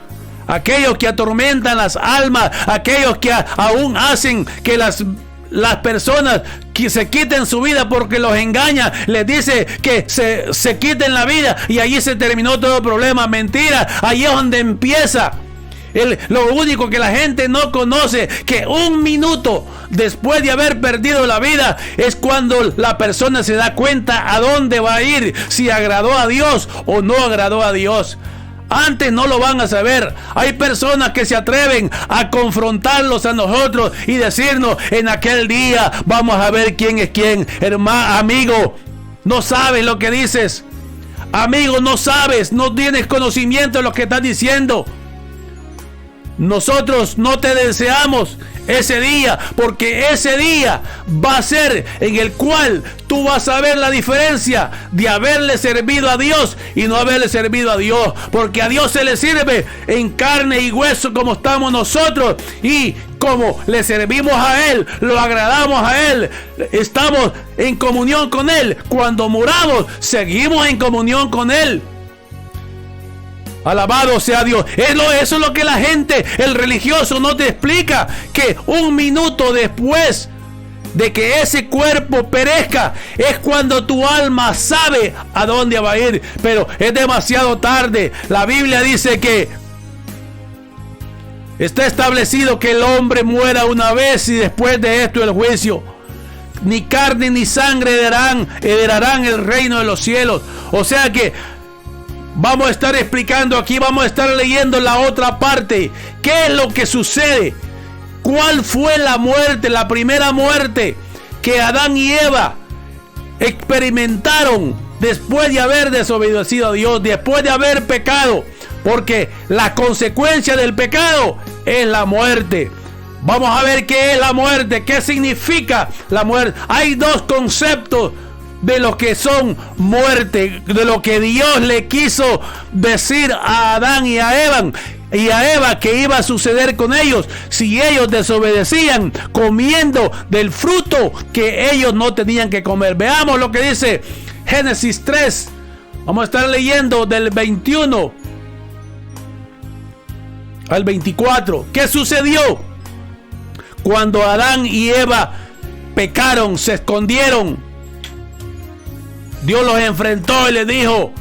Aquellos que atormentan las almas. Aquellos que aún hacen que las personas que se quiten su vida porque los engaña, les dice que se quiten la vida y allí se terminó todo el problema. Mentira, allí es donde empieza. Lo único que la gente no conoce, que un minuto después de haber perdido la vida es cuando la persona se da cuenta a dónde va a ir, si agradó a Dios o no agradó a Dios. Antes no lo van a saber. Hay personas que se atreven a confrontarlos a nosotros y decirnos: en aquel día vamos a ver quién es quién. Hermano, amigo, no sabes lo que dices. Amigo, no sabes, no tienes conocimiento de lo que estás diciendo. Nosotros no te deseamos ese día, porque ese día va a ser en el cual tú vas a ver la diferencia de haberle servido a Dios y no haberle servido a Dios, porque a Dios se le sirve en carne y hueso como estamos nosotros, y como le servimos a Él, lo agradamos a Él, estamos en comunión con Él. Cuando muramos, seguimos en comunión con Él. Alabado sea Dios. Eso es lo que la gente, el religioso, no te explica, que un minuto después de que ese cuerpo perezca es cuando tu alma sabe a dónde va a ir, pero es demasiado tarde. La Biblia dice que está establecido que el hombre muera una vez y después de esto el juicio. Ni carne ni sangre heredarán el reino de los cielos. O sea que vamos a estar explicando aquí, vamos a estar leyendo la otra parte. ¿Qué es lo que sucede? ¿Cuál fue la muerte, la primera muerte que Adán y Eva experimentaron después de haber desobedecido a Dios, después de haber pecado? Porque la consecuencia del pecado es la muerte. Vamos a ver qué es la muerte, qué significa la muerte. Hay dos conceptos de lo que son muerte, de lo que Dios le quiso decir a Adán y a Eva que iba a suceder con ellos si ellos desobedecían comiendo del fruto que ellos no tenían que comer. Veamos lo que dice Génesis 3. Vamos a estar leyendo del 21 al 24. ¿Qué sucedió cuando Adán y Eva pecaron, se escondieron? Dios los enfrentó y le dijo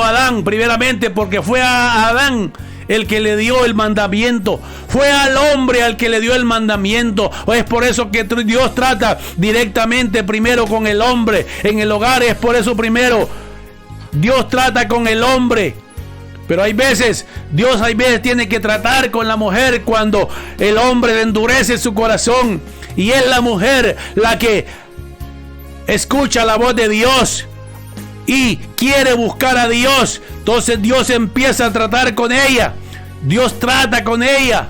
a Adán, primeramente, porque fue a Adán el que le dio el mandamiento, fue al hombre al que le dio el mandamiento. Es por eso que Dios trata directamente primero con el hombre en el hogar. Es por eso primero Dios trata con el hombre. Pero Dios hay veces tiene que tratar con la mujer cuando el hombre endurece su corazón, y es la mujer la que escucha la voz de Dios y quiere buscar a Dios. Entonces Dios empieza a tratar con ella. Dios trata con ella.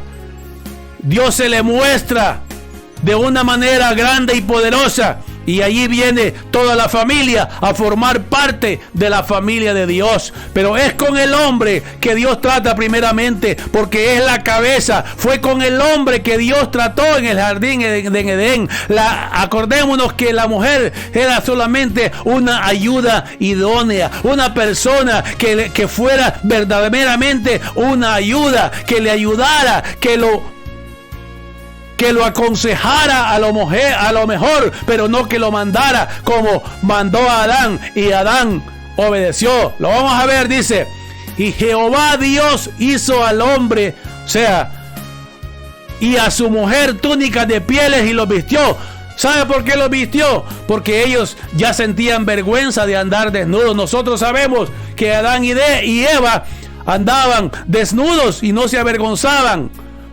Dios se le muestra de una manera grande y poderosa. Y allí viene toda la familia a formar parte de la familia de Dios. Pero es con el hombre que Dios trata primeramente, porque es la cabeza. Fue con el hombre que Dios trató en el jardín de Edén. Acordémonos que la mujer era solamente una ayuda idónea, una persona que fuera verdaderamente una ayuda, que le ayudara, que lo aconsejara a lo mejor, pero no que lo mandara como mandó a Adán, y Adán obedeció. Lo vamos a ver, dice: y Jehová Dios hizo al hombre, o sea, y a su mujer túnicas de pieles y los vistió. ¿Sabe por qué los vistió? Porque ellos ya sentían vergüenza de andar desnudos. Nosotros sabemos que Adán y Eva andaban desnudos y no se avergonzaban,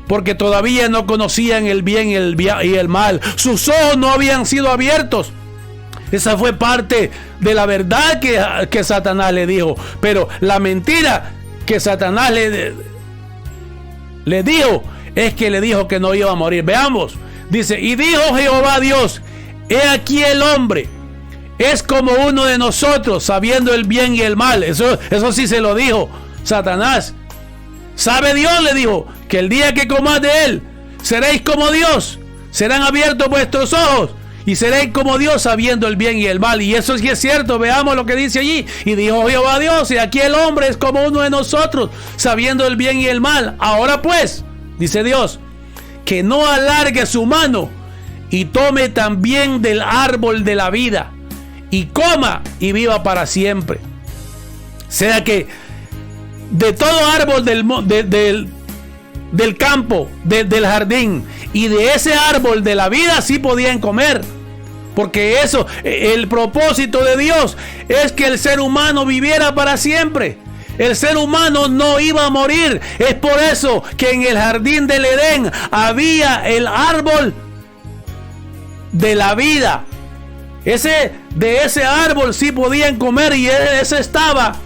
porque todavía no conocían el bien y el mal. Sus ojos no habían sido abiertos. Esa fue parte de la verdad que Satanás le dijo. Pero la mentira que Satanás le dijo es que le dijo que no iba a morir. Veamos. Dice: y dijo Jehová Dios: he aquí el hombre es como uno de nosotros, sabiendo el bien y el mal. Eso sí se lo dijo Satanás. ¿Sabe Dios? Le dijo, que el día que comáis de él, seréis como Dios. Serán abiertos vuestros ojos y seréis como Dios, sabiendo el bien y el mal. Y eso sí es cierto. Veamos lo que dice allí. Y dijo Jehová a Dios, y aquí el hombre es como uno de nosotros, sabiendo el bien y el mal. Ahora pues, dice Dios, que no alargue su mano y tome también del árbol de la vida y coma y viva para siempre. O sea que de todo árbol del campo, del jardín, y de ese árbol de la vida sí podían comer, porque eso, el propósito de Dios es que el ser humano viviera para siempre. El ser humano no iba a morir. Es por eso que en el jardín del Edén había el árbol de la vida. De ese árbol sí podían comer, y ese estaba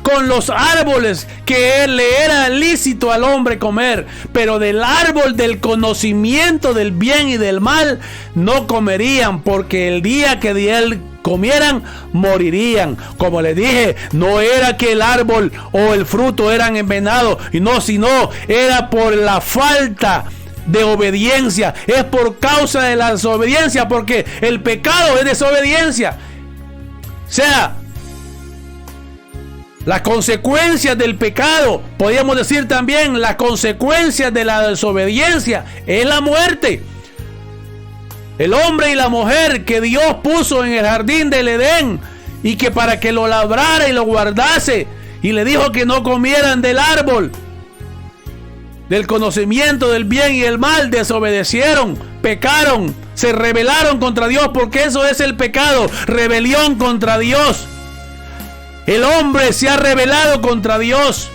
con los árboles que le era lícito al hombre comer, pero del árbol del conocimiento del bien y del mal no comerían, porque el día que de él comieran, morirían. Como les dije, no era que el árbol o el fruto eran envenenados, y no, sino era por la falta de obediencia. Es por causa de la desobediencia, porque el pecado es desobediencia. O sea, las consecuencias del pecado, podríamos decir también, las consecuencias de la desobediencia es la muerte. El hombre y la mujer que Dios puso en el jardín del Edén, y que para que lo labrara y lo guardase, y le dijo que no comieran del árbol del conocimiento del bien y el mal, desobedecieron, pecaron, se rebelaron contra Dios, porque eso es el pecado, rebelión contra Dios. El hombre se ha rebelado contra Dios.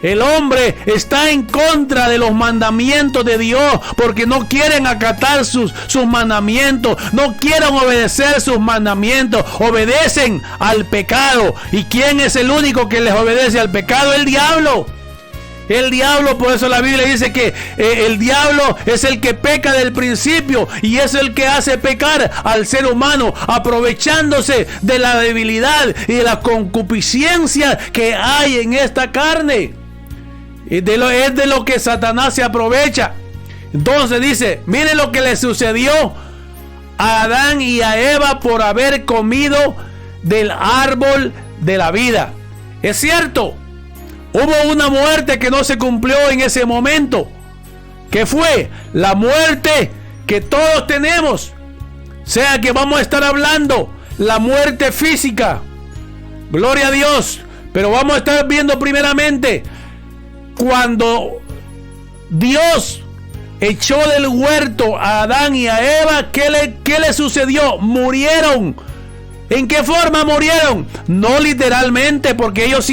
El hombre está en contra de los mandamientos de Dios, porque no quieren acatar sus mandamientos, no quieren obedecer sus mandamientos, obedecen al pecado. ¿Y quién es el único que les obedece al pecado? El diablo. El diablo, por eso la Biblia dice que el diablo es el que peca del principio, y es el que hace pecar al ser humano, aprovechándose de la debilidad y de la concupiscencia que hay en esta carne. Es de lo que Satanás se aprovecha. Entonces dice, miren lo que le sucedió a Adán y a Eva por haber comido del árbol de la vida. Es cierto, hubo una muerte que no se cumplió en ese momento, que fue la muerte que todos tenemos. O sea que vamos a estar hablando la muerte física. Gloria a Dios. Pero vamos a estar viendo primeramente cuando Dios echó del huerto a Adán y a Eva, ¿qué le sucedió? Murieron. ¿En qué forma murieron? No literalmente, porque ellos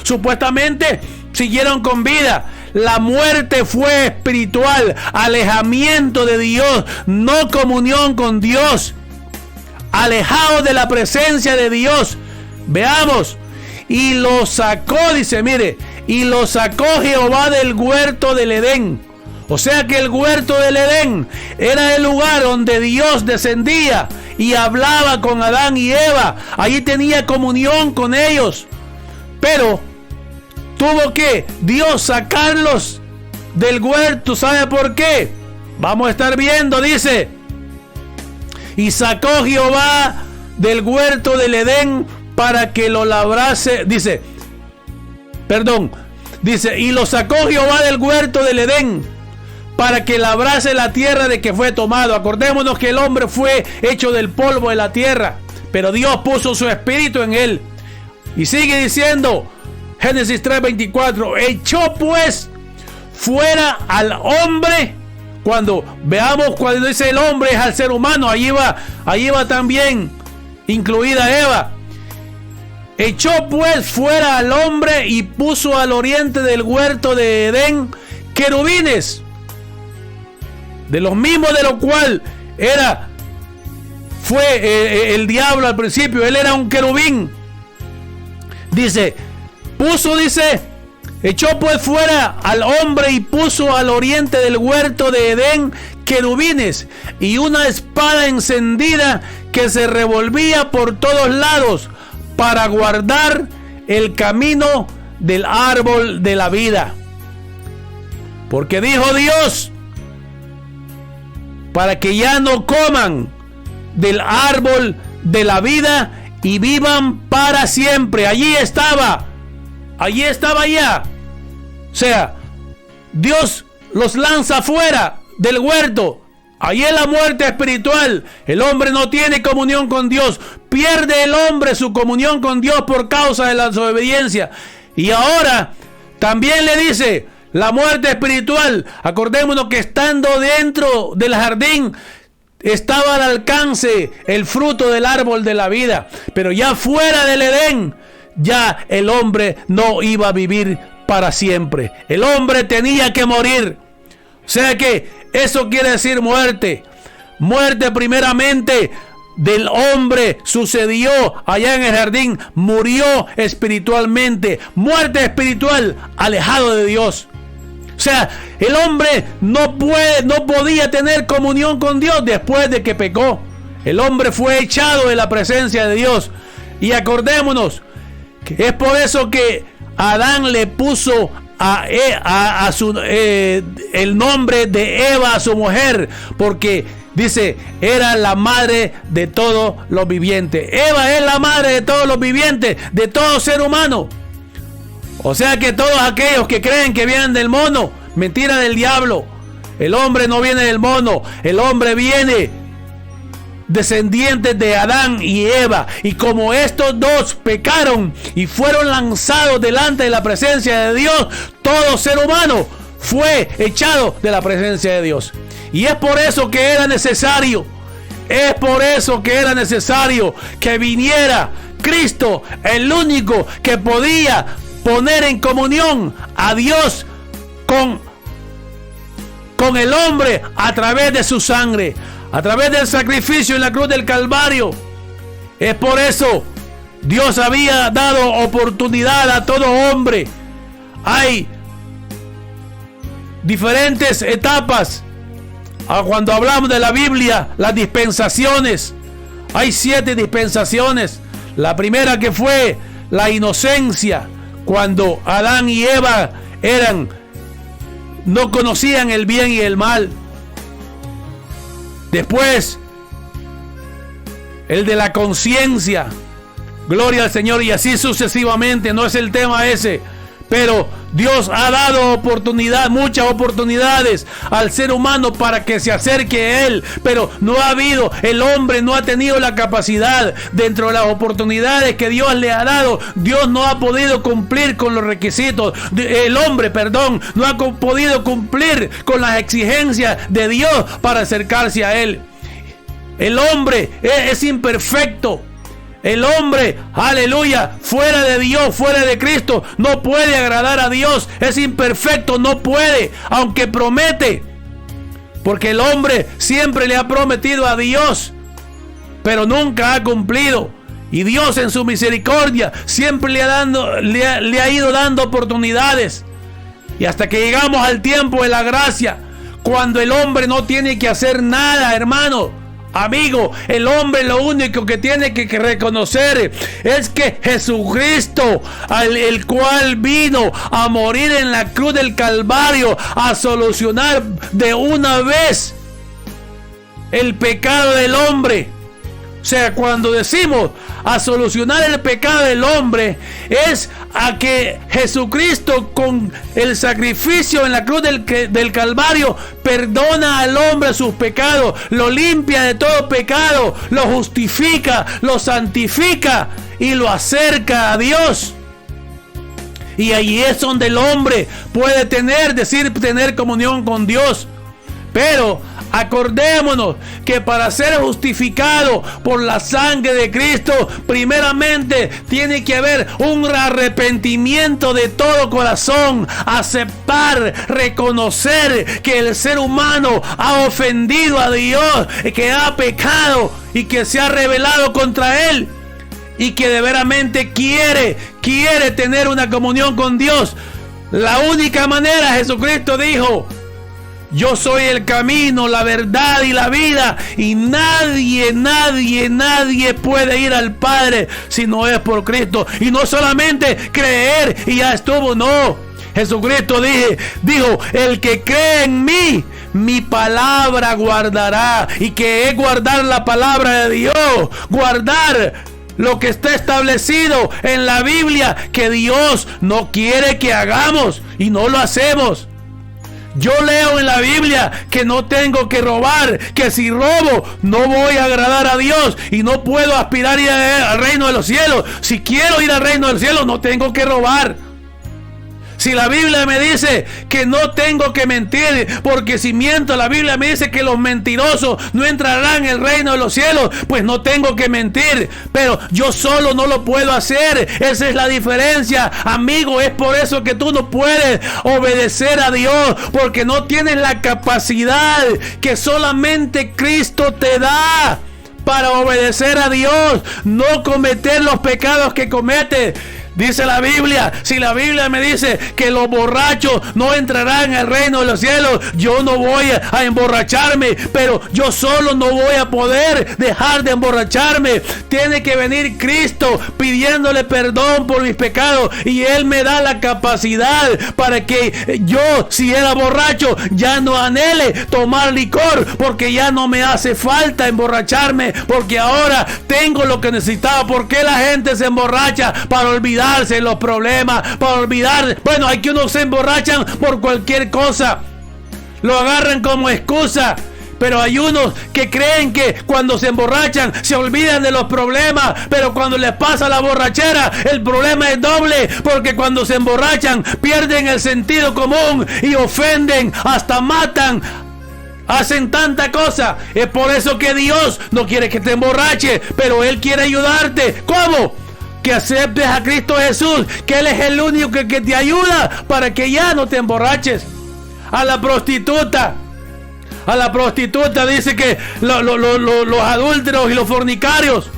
supuestamente siguieron con vida. La muerte fue espiritual, alejamiento de Dios, no comunión con Dios, alejados de la presencia de Dios. Veamos, y lo sacó, dice, mire, y lo sacó Jehová del huerto del Edén. O sea que el huerto del Edén era el lugar donde Dios descendía y hablaba con Adán y Eva. Allí tenía comunión con ellos. Pero tuvo que Dios sacarlos del huerto. ¿Sabe por qué? Vamos a estar viendo, dice. Y sacó Jehová del huerto del Edén para que lo labrase. Dice, y lo sacó Jehová del huerto del Edén para que labrase la tierra de que fue tomado. Acordémonos que el hombre fue hecho del polvo de la tierra, pero Dios puso su espíritu en él. Y sigue diciendo, Génesis 3:24, echó pues fuera al hombre. Cuando dice el hombre, es al ser humano, ahí va también incluida Eva. Echó pues fuera al hombre y puso al oriente del huerto de Edén querubines, de los mismos de lo cual fue el diablo al principio. Él era un querubín. Echó pues fuera al hombre y puso al oriente del huerto de Edén querubines y una espada encendida que se revolvía por todos lados para guardar el camino del árbol de la vida. Porque dijo Dios, para que ya no coman del árbol de la vida y vivan para siempre. Allí estaba ya. O sea, Dios los lanza fuera del huerto. Allí es la muerte espiritual. El hombre no tiene comunión con Dios. Pierde el hombre su comunión con Dios por causa de la desobediencia. Y ahora también le dice la muerte espiritual. Acordémonos que estando dentro del jardín estaba al alcance el fruto del árbol de la vida. Pero ya fuera del Edén, ya el hombre no iba a vivir para siempre. El hombre tenía que morir. O sea que eso quiere decir muerte. Muerte primeramente del hombre sucedió allá en el jardín. Murió espiritualmente. Muerte espiritual, alejado de Dios. O sea, el hombre no podía tener comunión con Dios después de que pecó. El hombre fue echado de la presencia de Dios. Y acordémonos que es por eso que Adán le puso el nombre de Eva a su mujer, porque dice, era la madre de todos los vivientes. Eva es la madre de todos los vivientes, de todo ser humano. O sea que todos aquellos que creen que vienen del mono, mentira del diablo. El hombre no viene del mono, el hombre viene descendientes de Adán y Eva. Y como estos dos pecaron y fueron lanzados delante de la presencia de Dios, todo ser humano fue echado de la presencia de Dios. Y es por eso que era necesario, que viniera Cristo, el único que podía poner en comunión a Dios con el hombre a través de su sangre, a través del sacrificio en la cruz del Calvario. Es por eso Dios había dado oportunidad a todo hombre. Hay diferentes etapas. Cuando hablamos de la Biblia, las dispensaciones, hay 7 dispensaciones. La primera que fue la inocencia, cuando Adán y Eva no conocían el bien y el mal. Después, el de la conciencia. Gloria al Señor, y así sucesivamente. No es el tema ese, pero Dios ha dado muchas oportunidades al ser humano para que se acerque a Él, pero el hombre no ha tenido la capacidad. Dentro de las oportunidades que Dios le ha dado, Dios no ha podido cumplir con los requisitos. El hombre, no ha podido cumplir con las exigencias de Dios para acercarse a Él. El hombre es imperfecto. El hombre, aleluya, fuera de Dios, fuera de Cristo, no puede agradar a Dios. Es imperfecto, no puede, aunque promete. Porque el hombre siempre le ha prometido a Dios, pero nunca ha cumplido. Y Dios en su misericordia siempre le ha ido dando oportunidades. Y hasta que llegamos al tiempo de la gracia, cuando el hombre no tiene que hacer nada, hermano. Amigo, el hombre lo único que tiene que reconocer es que Jesucristo, el cual vino a morir en la cruz del Calvario, a solucionar de una vez el pecado del hombre. O sea, cuando decimos a solucionar el pecado del hombre, es a que Jesucristo, con el sacrificio en la cruz del Calvario, perdona al hombre sus pecados, lo limpia de todo pecado, lo justifica, lo santifica y lo acerca a Dios. Y allí es donde el hombre puede tener comunión con Dios. Pero acordémonos que para ser justificado por la sangre de Cristo, primeramente tiene que haber un arrepentimiento de todo corazón, aceptar, reconocer que el ser humano ha ofendido a Dios, que ha pecado y que se ha rebelado contra Él, y que de veramente quiere tener una comunión con Dios. La única manera, Jesucristo dijo: Yo soy el camino, la verdad y la vida. Y nadie puede ir al Padre si no es por Cristo. Y no solamente creer y ya estuvo, no. Jesucristo dijo, el que cree en mí, mi palabra guardará. Y que es guardar la palabra de Dios. Guardar lo que está establecido en la Biblia, que Dios no quiere que hagamos y no lo hacemos. Yo leo en la Biblia que no tengo que robar, que si robo no voy a agradar a Dios y no puedo aspirar a ir al reino de los cielos. Si quiero ir al reino de los cielos, no tengo que robar. Si la Biblia me dice que no tengo que mentir, porque si miento, la Biblia me dice que los mentirosos no entrarán en el reino de los cielos, pues no tengo que mentir. Pero yo solo no lo puedo hacer. Esa es la diferencia, amigo. Es por eso que tú no puedes obedecer a Dios, porque no tienes la capacidad que solamente Cristo te da para obedecer a Dios, no cometer los pecados que cometes. Dice la Biblia, si la Biblia me dice que los borrachos no entrarán en el reino de los cielos, yo no voy a emborracharme, pero yo solo no voy a poder dejar de emborracharme. Tiene que venir Cristo pidiéndole perdón por mis pecados y Él me da la capacidad para que yo, si era borracho, ya no anhele tomar licor, porque ya no me hace falta emborracharme, porque ahora tengo lo que necesitaba. ¿Por qué la gente se emborracha? Para olvidar los problemas, para olvidar. Bueno, hay que unos se emborrachan por cualquier cosa, lo agarran como excusa. Pero hay unos que creen que cuando se emborrachan se olvidan de los problemas, pero cuando les pasa la borrachera el problema es doble, porque cuando se emborrachan pierden el sentido común y ofenden, hasta matan, hacen tanta cosa. Es por eso que Dios no quiere que te emborraches, pero Él quiere ayudarte. ¿Cómo? Que aceptes a Cristo Jesús, que Él es el único que te ayuda para que ya no te emborraches. A la prostituta dice que los adúlteros y los fornicarios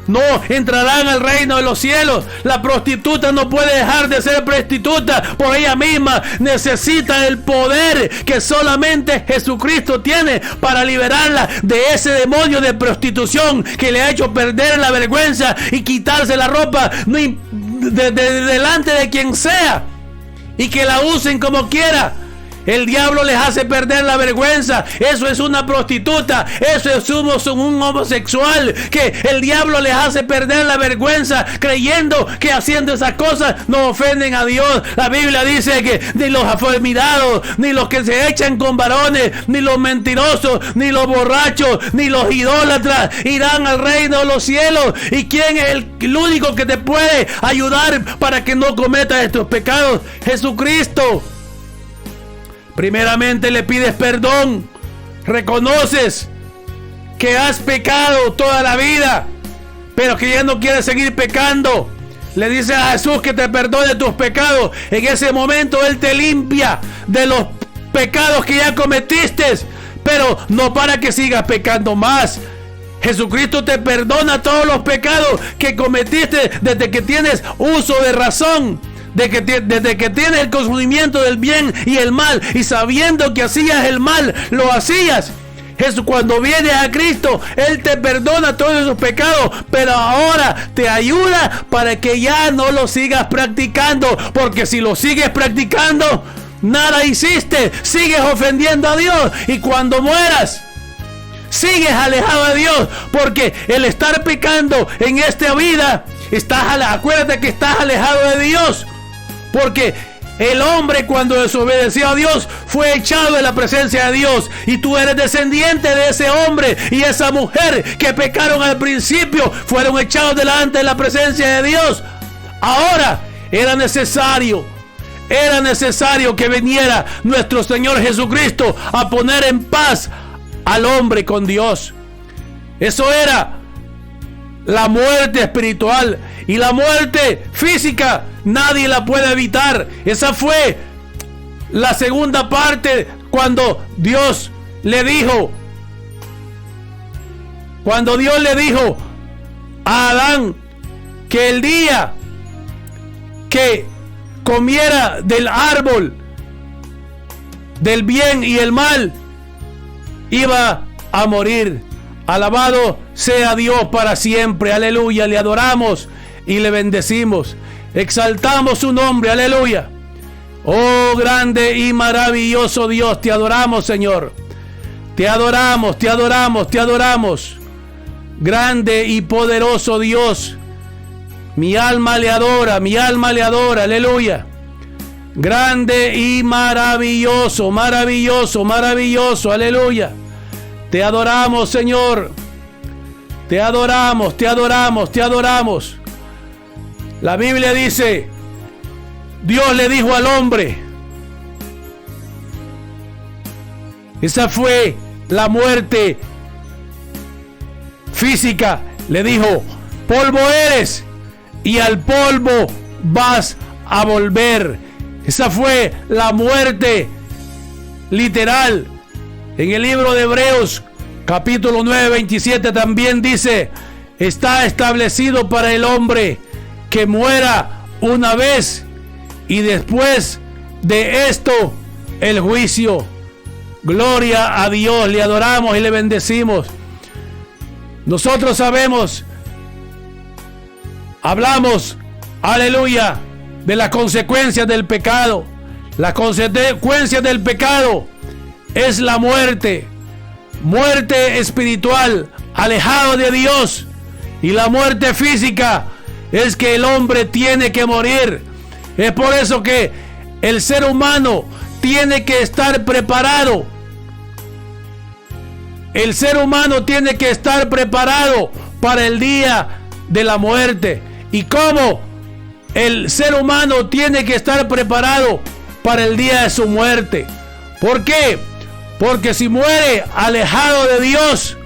no entrarán al reino de los cielos. La prostituta no puede dejar de ser prostituta por ella misma. Necesita el poder que solamente Jesucristo tiene para liberarla de ese demonio de prostitución que le ha hecho perder la vergüenza y quitarse la ropa delante de quien sea y que la usen como quiera. El diablo les hace perder la vergüenza. Eso es una prostituta. Eso es un homosexual, que el diablo les hace perder la vergüenza creyendo que haciendo esas cosas no ofenden a Dios. La Biblia dice que ni los afeminados, ni los que se echan con varones, ni los mentirosos, ni los borrachos, ni los idólatras irán al reino de los cielos. ¿Y quién es el único que te puede ayudar para que no cometas estos pecados? Jesucristo. Primeramente le pides perdón, reconoces que has pecado toda la vida, pero que ya no quieres seguir pecando. Le dices a Jesús que te perdone tus pecados. En ese momento Él te limpia de los pecados que ya cometiste, pero no para que sigas pecando más. Jesucristo te perdona todos los pecados que cometiste desde que tienes uso de razón. Desde que tienes el conocimiento del bien y el mal, y sabiendo que hacías el mal, lo hacías. Cuando vienes a Cristo, Él te perdona todos esos pecados, pero ahora te ayuda para que ya no lo sigas practicando, porque si lo sigues practicando, nada hiciste, sigues ofendiendo a Dios, y cuando mueras, sigues alejado de Dios, porque el estar pecando en esta vida, acuérdate que estás alejado de Dios. Porque el hombre, cuando desobedeció a Dios, fue echado de la presencia de Dios. Y tú eres descendiente de ese hombre y esa mujer que pecaron al principio, fueron echados delante de la presencia de Dios. Ahora era necesario que viniera nuestro Señor Jesucristo a poner en paz al hombre con Dios. Eso era la muerte espiritual. Y la muerte física nadie la puede evitar. Esa fue la segunda parte cuando Dios le dijo a Adán que el día que comiera del árbol del bien y el mal, iba a morir. Alabado sea Dios para siempre. Aleluya. Le adoramos y le bendecimos. Exaltamos su nombre. Aleluya. Oh, grande y maravilloso Dios, te adoramos, Señor. Te adoramos, te adoramos, te adoramos. Grande y poderoso Dios. Mi alma le adora, mi alma le adora. Aleluya. Grande y maravilloso, maravilloso, maravilloso. Aleluya. Te adoramos, Señor. Te adoramos, te adoramos, te adoramos. La Biblia dice, Dios le dijo al hombre, esa fue la muerte física. Le dijo, polvo eres y al polvo vas a volver. Esa fue la muerte literal. En el libro de Hebreos, capítulo 9, 27, también dice, está establecido para el hombre que muera una vez y después de esto el juicio. Gloria a Dios, le adoramos y le bendecimos. Nosotros sabemos, hablamos, aleluya, de las consecuencias del pecado. Las consecuencias del pecado es la muerte, muerte espiritual, alejado de Dios. Y la muerte física es que el hombre tiene que morir. Es por eso que el ser humano tiene que estar preparado. El ser humano tiene que estar preparado para el día de la muerte. ¿Y cómo el ser humano tiene que estar preparado para el día de su muerte? ¿Por qué? Porque si muere alejado de Dios,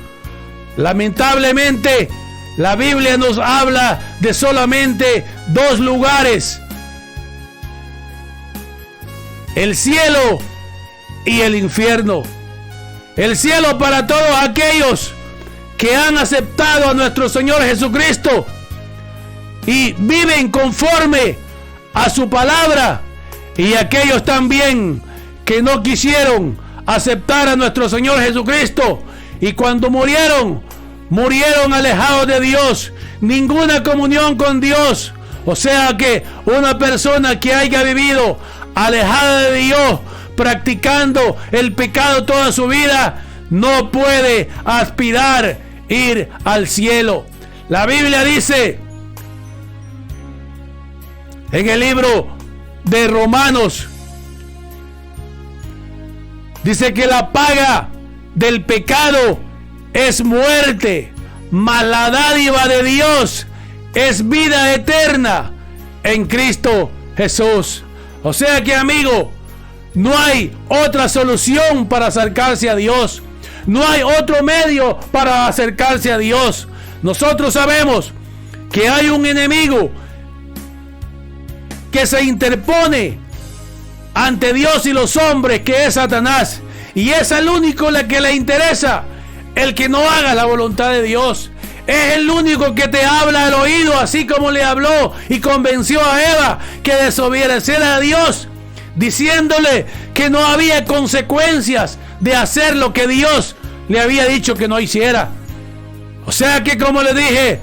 lamentablemente la Biblia nos habla de solamente dos lugares: el cielo y el infierno. El cielo para todos aquellos que han aceptado a nuestro Señor Jesucristo y viven conforme a su palabra, y aquellos también que no quisieron aceptar a nuestro Señor Jesucristo y cuando murieron alejados de Dios, ninguna comunión con Dios. O sea que una persona que haya vivido alejada de Dios, practicando el pecado toda su vida, no puede aspirar ir al cielo. La Biblia dice en el libro de Romanos, dice que la paga del pecado es muerte, mas la dádiva de Dios es vida eterna en Cristo Jesús. O sea que, amigo, no hay otra solución para acercarse a Dios. No hay otro medio para acercarse a Dios. Nosotros sabemos que hay un enemigo que se interpone ante Dios y los hombres, que es Satanás. Y es el único que le interesa el que no haga la voluntad de Dios. Es el único que te habla al oído, así como le habló y convenció a Eva que desobedeciera a Dios, diciéndole que no había consecuencias de hacer lo que Dios le había dicho que no hiciera. O sea que, como le dije,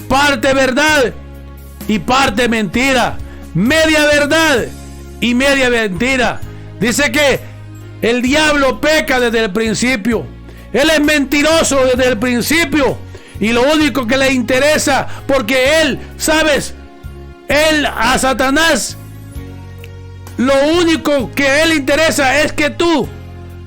parte verdad y parte mentira, media verdad y media mentira. Dice que el diablo peca desde el principio. Él es mentiroso desde el principio. Y lo único que le interesa, porque él, ¿sabes? Él a Satanás, lo único que él interesa es que tú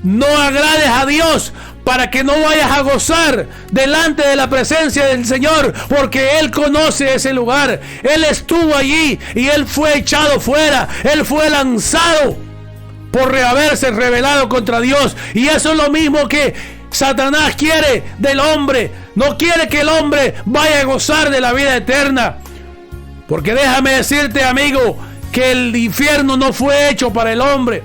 no agrades a Dios, para que no vayas a gozar delante de la presencia del Señor, porque Él conoce ese lugar. Él estuvo allí y Él fue echado fuera. Él fue lanzado por haberse rebelado contra Dios. Y eso es lo mismo que Satanás quiere del hombre. No quiere que el hombre vaya a gozar de la vida eterna. Porque déjame decirte, amigo, que el infierno no fue hecho para el hombre.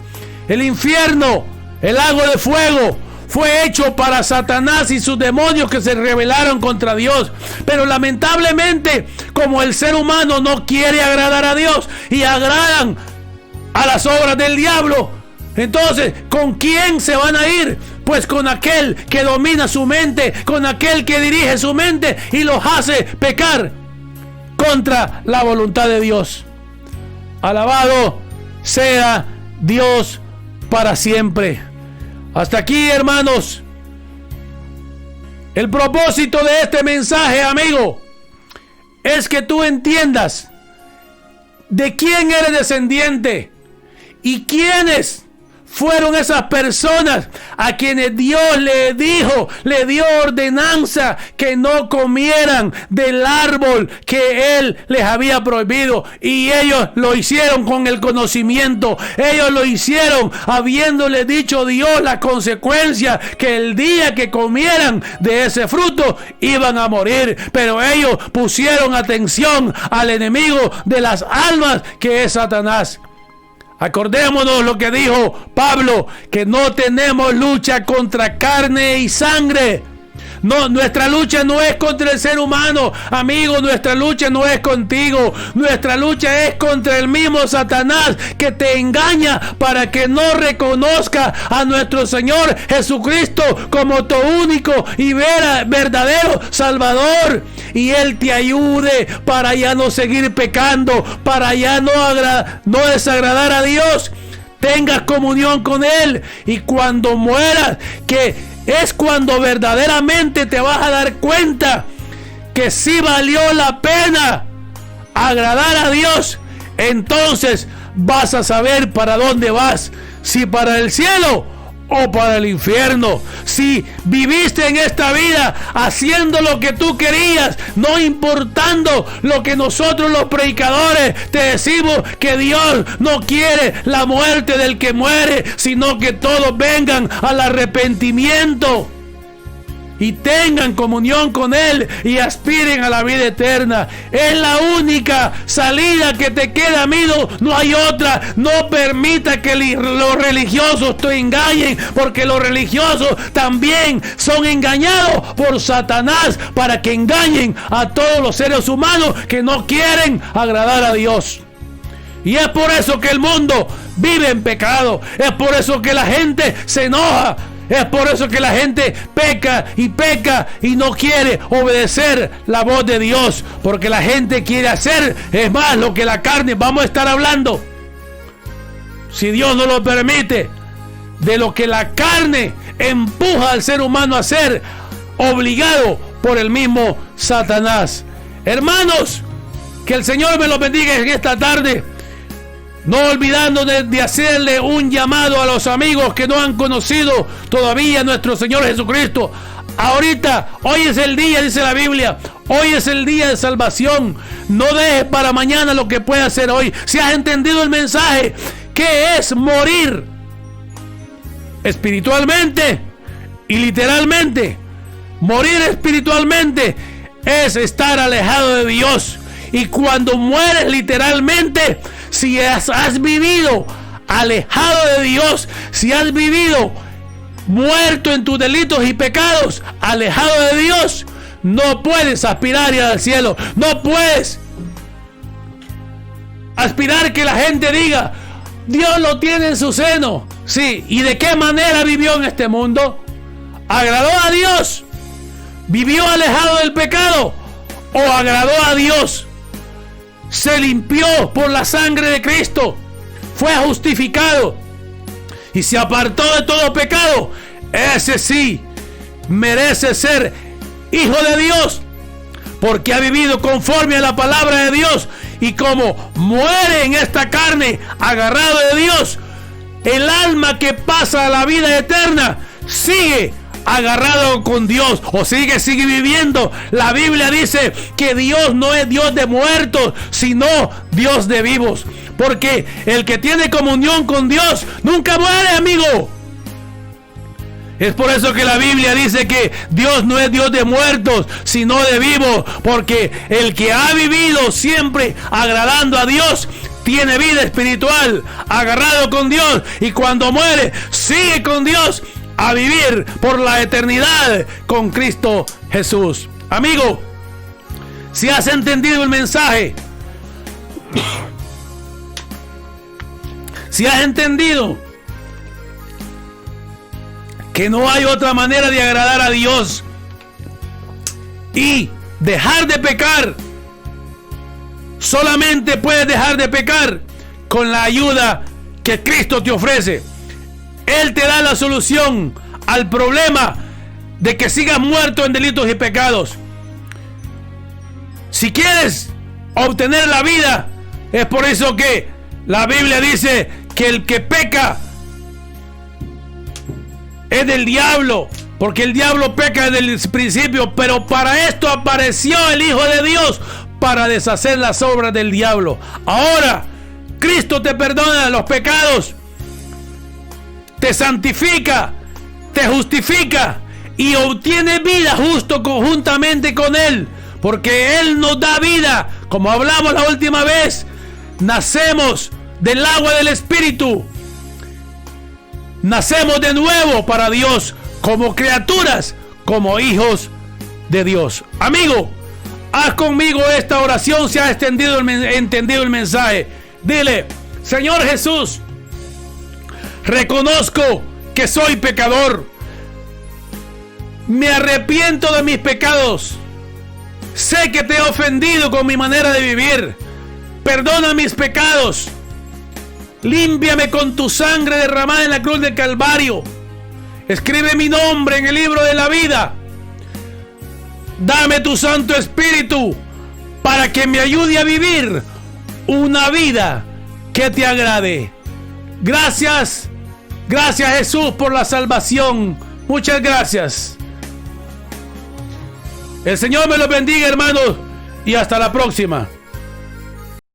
El infierno, el lago de fuego, fue hecho para Satanás y sus demonios que se rebelaron contra Dios. Pero lamentablemente, como el ser humano no quiere agradar a Dios y agradan a las obras del diablo, Entonces, ¿con quién se van a ir? Pues con aquel que domina su mente, con aquel que dirige su mente y los hace pecar contra la voluntad de Dios. Alabado sea Dios para siempre. Hasta aquí, hermanos, el propósito de este mensaje, amigo, es que tú entiendas de quién eres descendiente y quiénes fueron esas personas a quienes Dios le dio ordenanza que no comieran del árbol que Él les había prohibido. Y ellos lo hicieron con el conocimiento. Ellos lo hicieron habiéndole dicho Dios la consecuencia, que el día que comieran de ese fruto iban a morir. Pero ellos pusieron atención al enemigo de las almas, que es Satanás. Acordémonos lo que dijo Pablo, que no tenemos lucha contra carne y sangre. No, nuestra lucha no es contra el ser humano, amigo. Nuestra lucha no es contigo. Nuestra lucha es contra el mismo Satanás, que te engaña para que no reconozca a nuestro Señor Jesucristo como tu único y verdadero Salvador. Y Él te ayude para ya no seguir pecando, para ya no desagradar a Dios. Tengas comunión con Él, y cuando mueras, que es cuando verdaderamente te vas a dar cuenta que sí valió la pena agradar a Dios. Entonces vas a saber para dónde vas, si para el cielo o para el infierno. Si viviste en esta vida haciendo lo que tú querías, no importando lo que nosotros los predicadores te decimos, que Dios no quiere la muerte del que muere, sino que todos vengan al arrepentimiento y tengan comunión con Él y aspiren a la vida eterna. Es la única salida que te queda, amigo. No hay otra. No permita que los religiosos te engañen, porque los religiosos también son engañados por Satanás para que engañen a todos los seres humanos que no quieren agradar a Dios. Y es por eso que el mundo vive en pecado. Es por eso que la gente se enoja. Es por eso que la gente peca y no quiere obedecer la voz de Dios, porque la gente quiere hacer, es más, lo que la carne. Vamos a estar hablando, si Dios no lo permite, de lo que la carne empuja al ser humano a hacer, obligado por el mismo Satanás. Hermanos, que el Señor me los bendiga en esta tarde. No olvidando de hacerle un llamado a los amigos que no han conocido todavía a nuestro Señor Jesucristo. Ahorita, hoy es el día, dice la Biblia. Hoy es el día de salvación. No dejes para mañana lo que puedes hacer hoy. Si has entendido el mensaje, ¿qué es morir? Espiritualmente y literalmente. Morir espiritualmente es estar alejado de Dios. Y cuando mueres literalmente, si has vivido alejado de Dios, si has vivido muerto en tus delitos y pecados, alejado de Dios, no puedes aspirar ir al cielo. No puedes aspirar que la gente diga, Dios lo tiene en su seno. Sí, ¿y de qué manera vivió en este mundo? ¿Agradó a Dios? ¿Vivió alejado del pecado? ¿O agradó a Dios? Se limpió por la sangre de Cristo, fue justificado y se apartó de todo pecado. Ese sí merece ser hijo de Dios, porque ha vivido conforme a la palabra de Dios. Y como muere en esta carne agarrado de Dios, el alma que pasa a la vida eterna sigue agarrado con Dios, o sigue viviendo. La Biblia dice que Dios no es Dios de muertos, sino Dios de vivos, porque el que tiene comunión con Dios nunca muere, amigo. Es por eso que la Biblia dice que Dios no es Dios de muertos, sino de vivos, porque el que ha vivido siempre agradando a Dios tiene vida espiritual, agarrado con Dios, y cuando muere sigue con Dios, a vivir por la eternidad con Cristo Jesús. Amigo, si has entendido el mensaje, si has entendido que no hay otra manera de agradar a Dios y dejar de pecar. Solamente puedes dejar de pecar con la ayuda que Cristo te ofrece. Él te da la solución al problema de que sigas muerto en delitos y pecados. Si quieres obtener la vida, es por eso que la Biblia dice que el que peca es del diablo, porque el diablo peca desde el principio, pero para esto apareció el Hijo de Dios, para deshacer las obras del diablo. Ahora, Cristo te perdona los pecados, te santifica, te justifica y obtiene vida justo conjuntamente con Él, porque Él nos da vida. Como hablamos la última vez, nacemos del agua del Espíritu, nacemos de nuevo para Dios, como criaturas, como hijos de Dios. Amigo, haz conmigo esta oración si has entendido el mensaje. Dile: Señor Jesús, reconozco que soy pecador, me arrepiento de mis pecados, sé que te he ofendido con mi manera de vivir, perdona mis pecados, límpiame con tu sangre derramada en la cruz del Calvario, escribe mi nombre en el libro de la vida, dame tu Santo Espíritu para que me ayude a vivir una vida que te agrade. Gracias Jesús por la salvación. Muchas gracias. El Señor me los bendiga, hermanos, y hasta la próxima.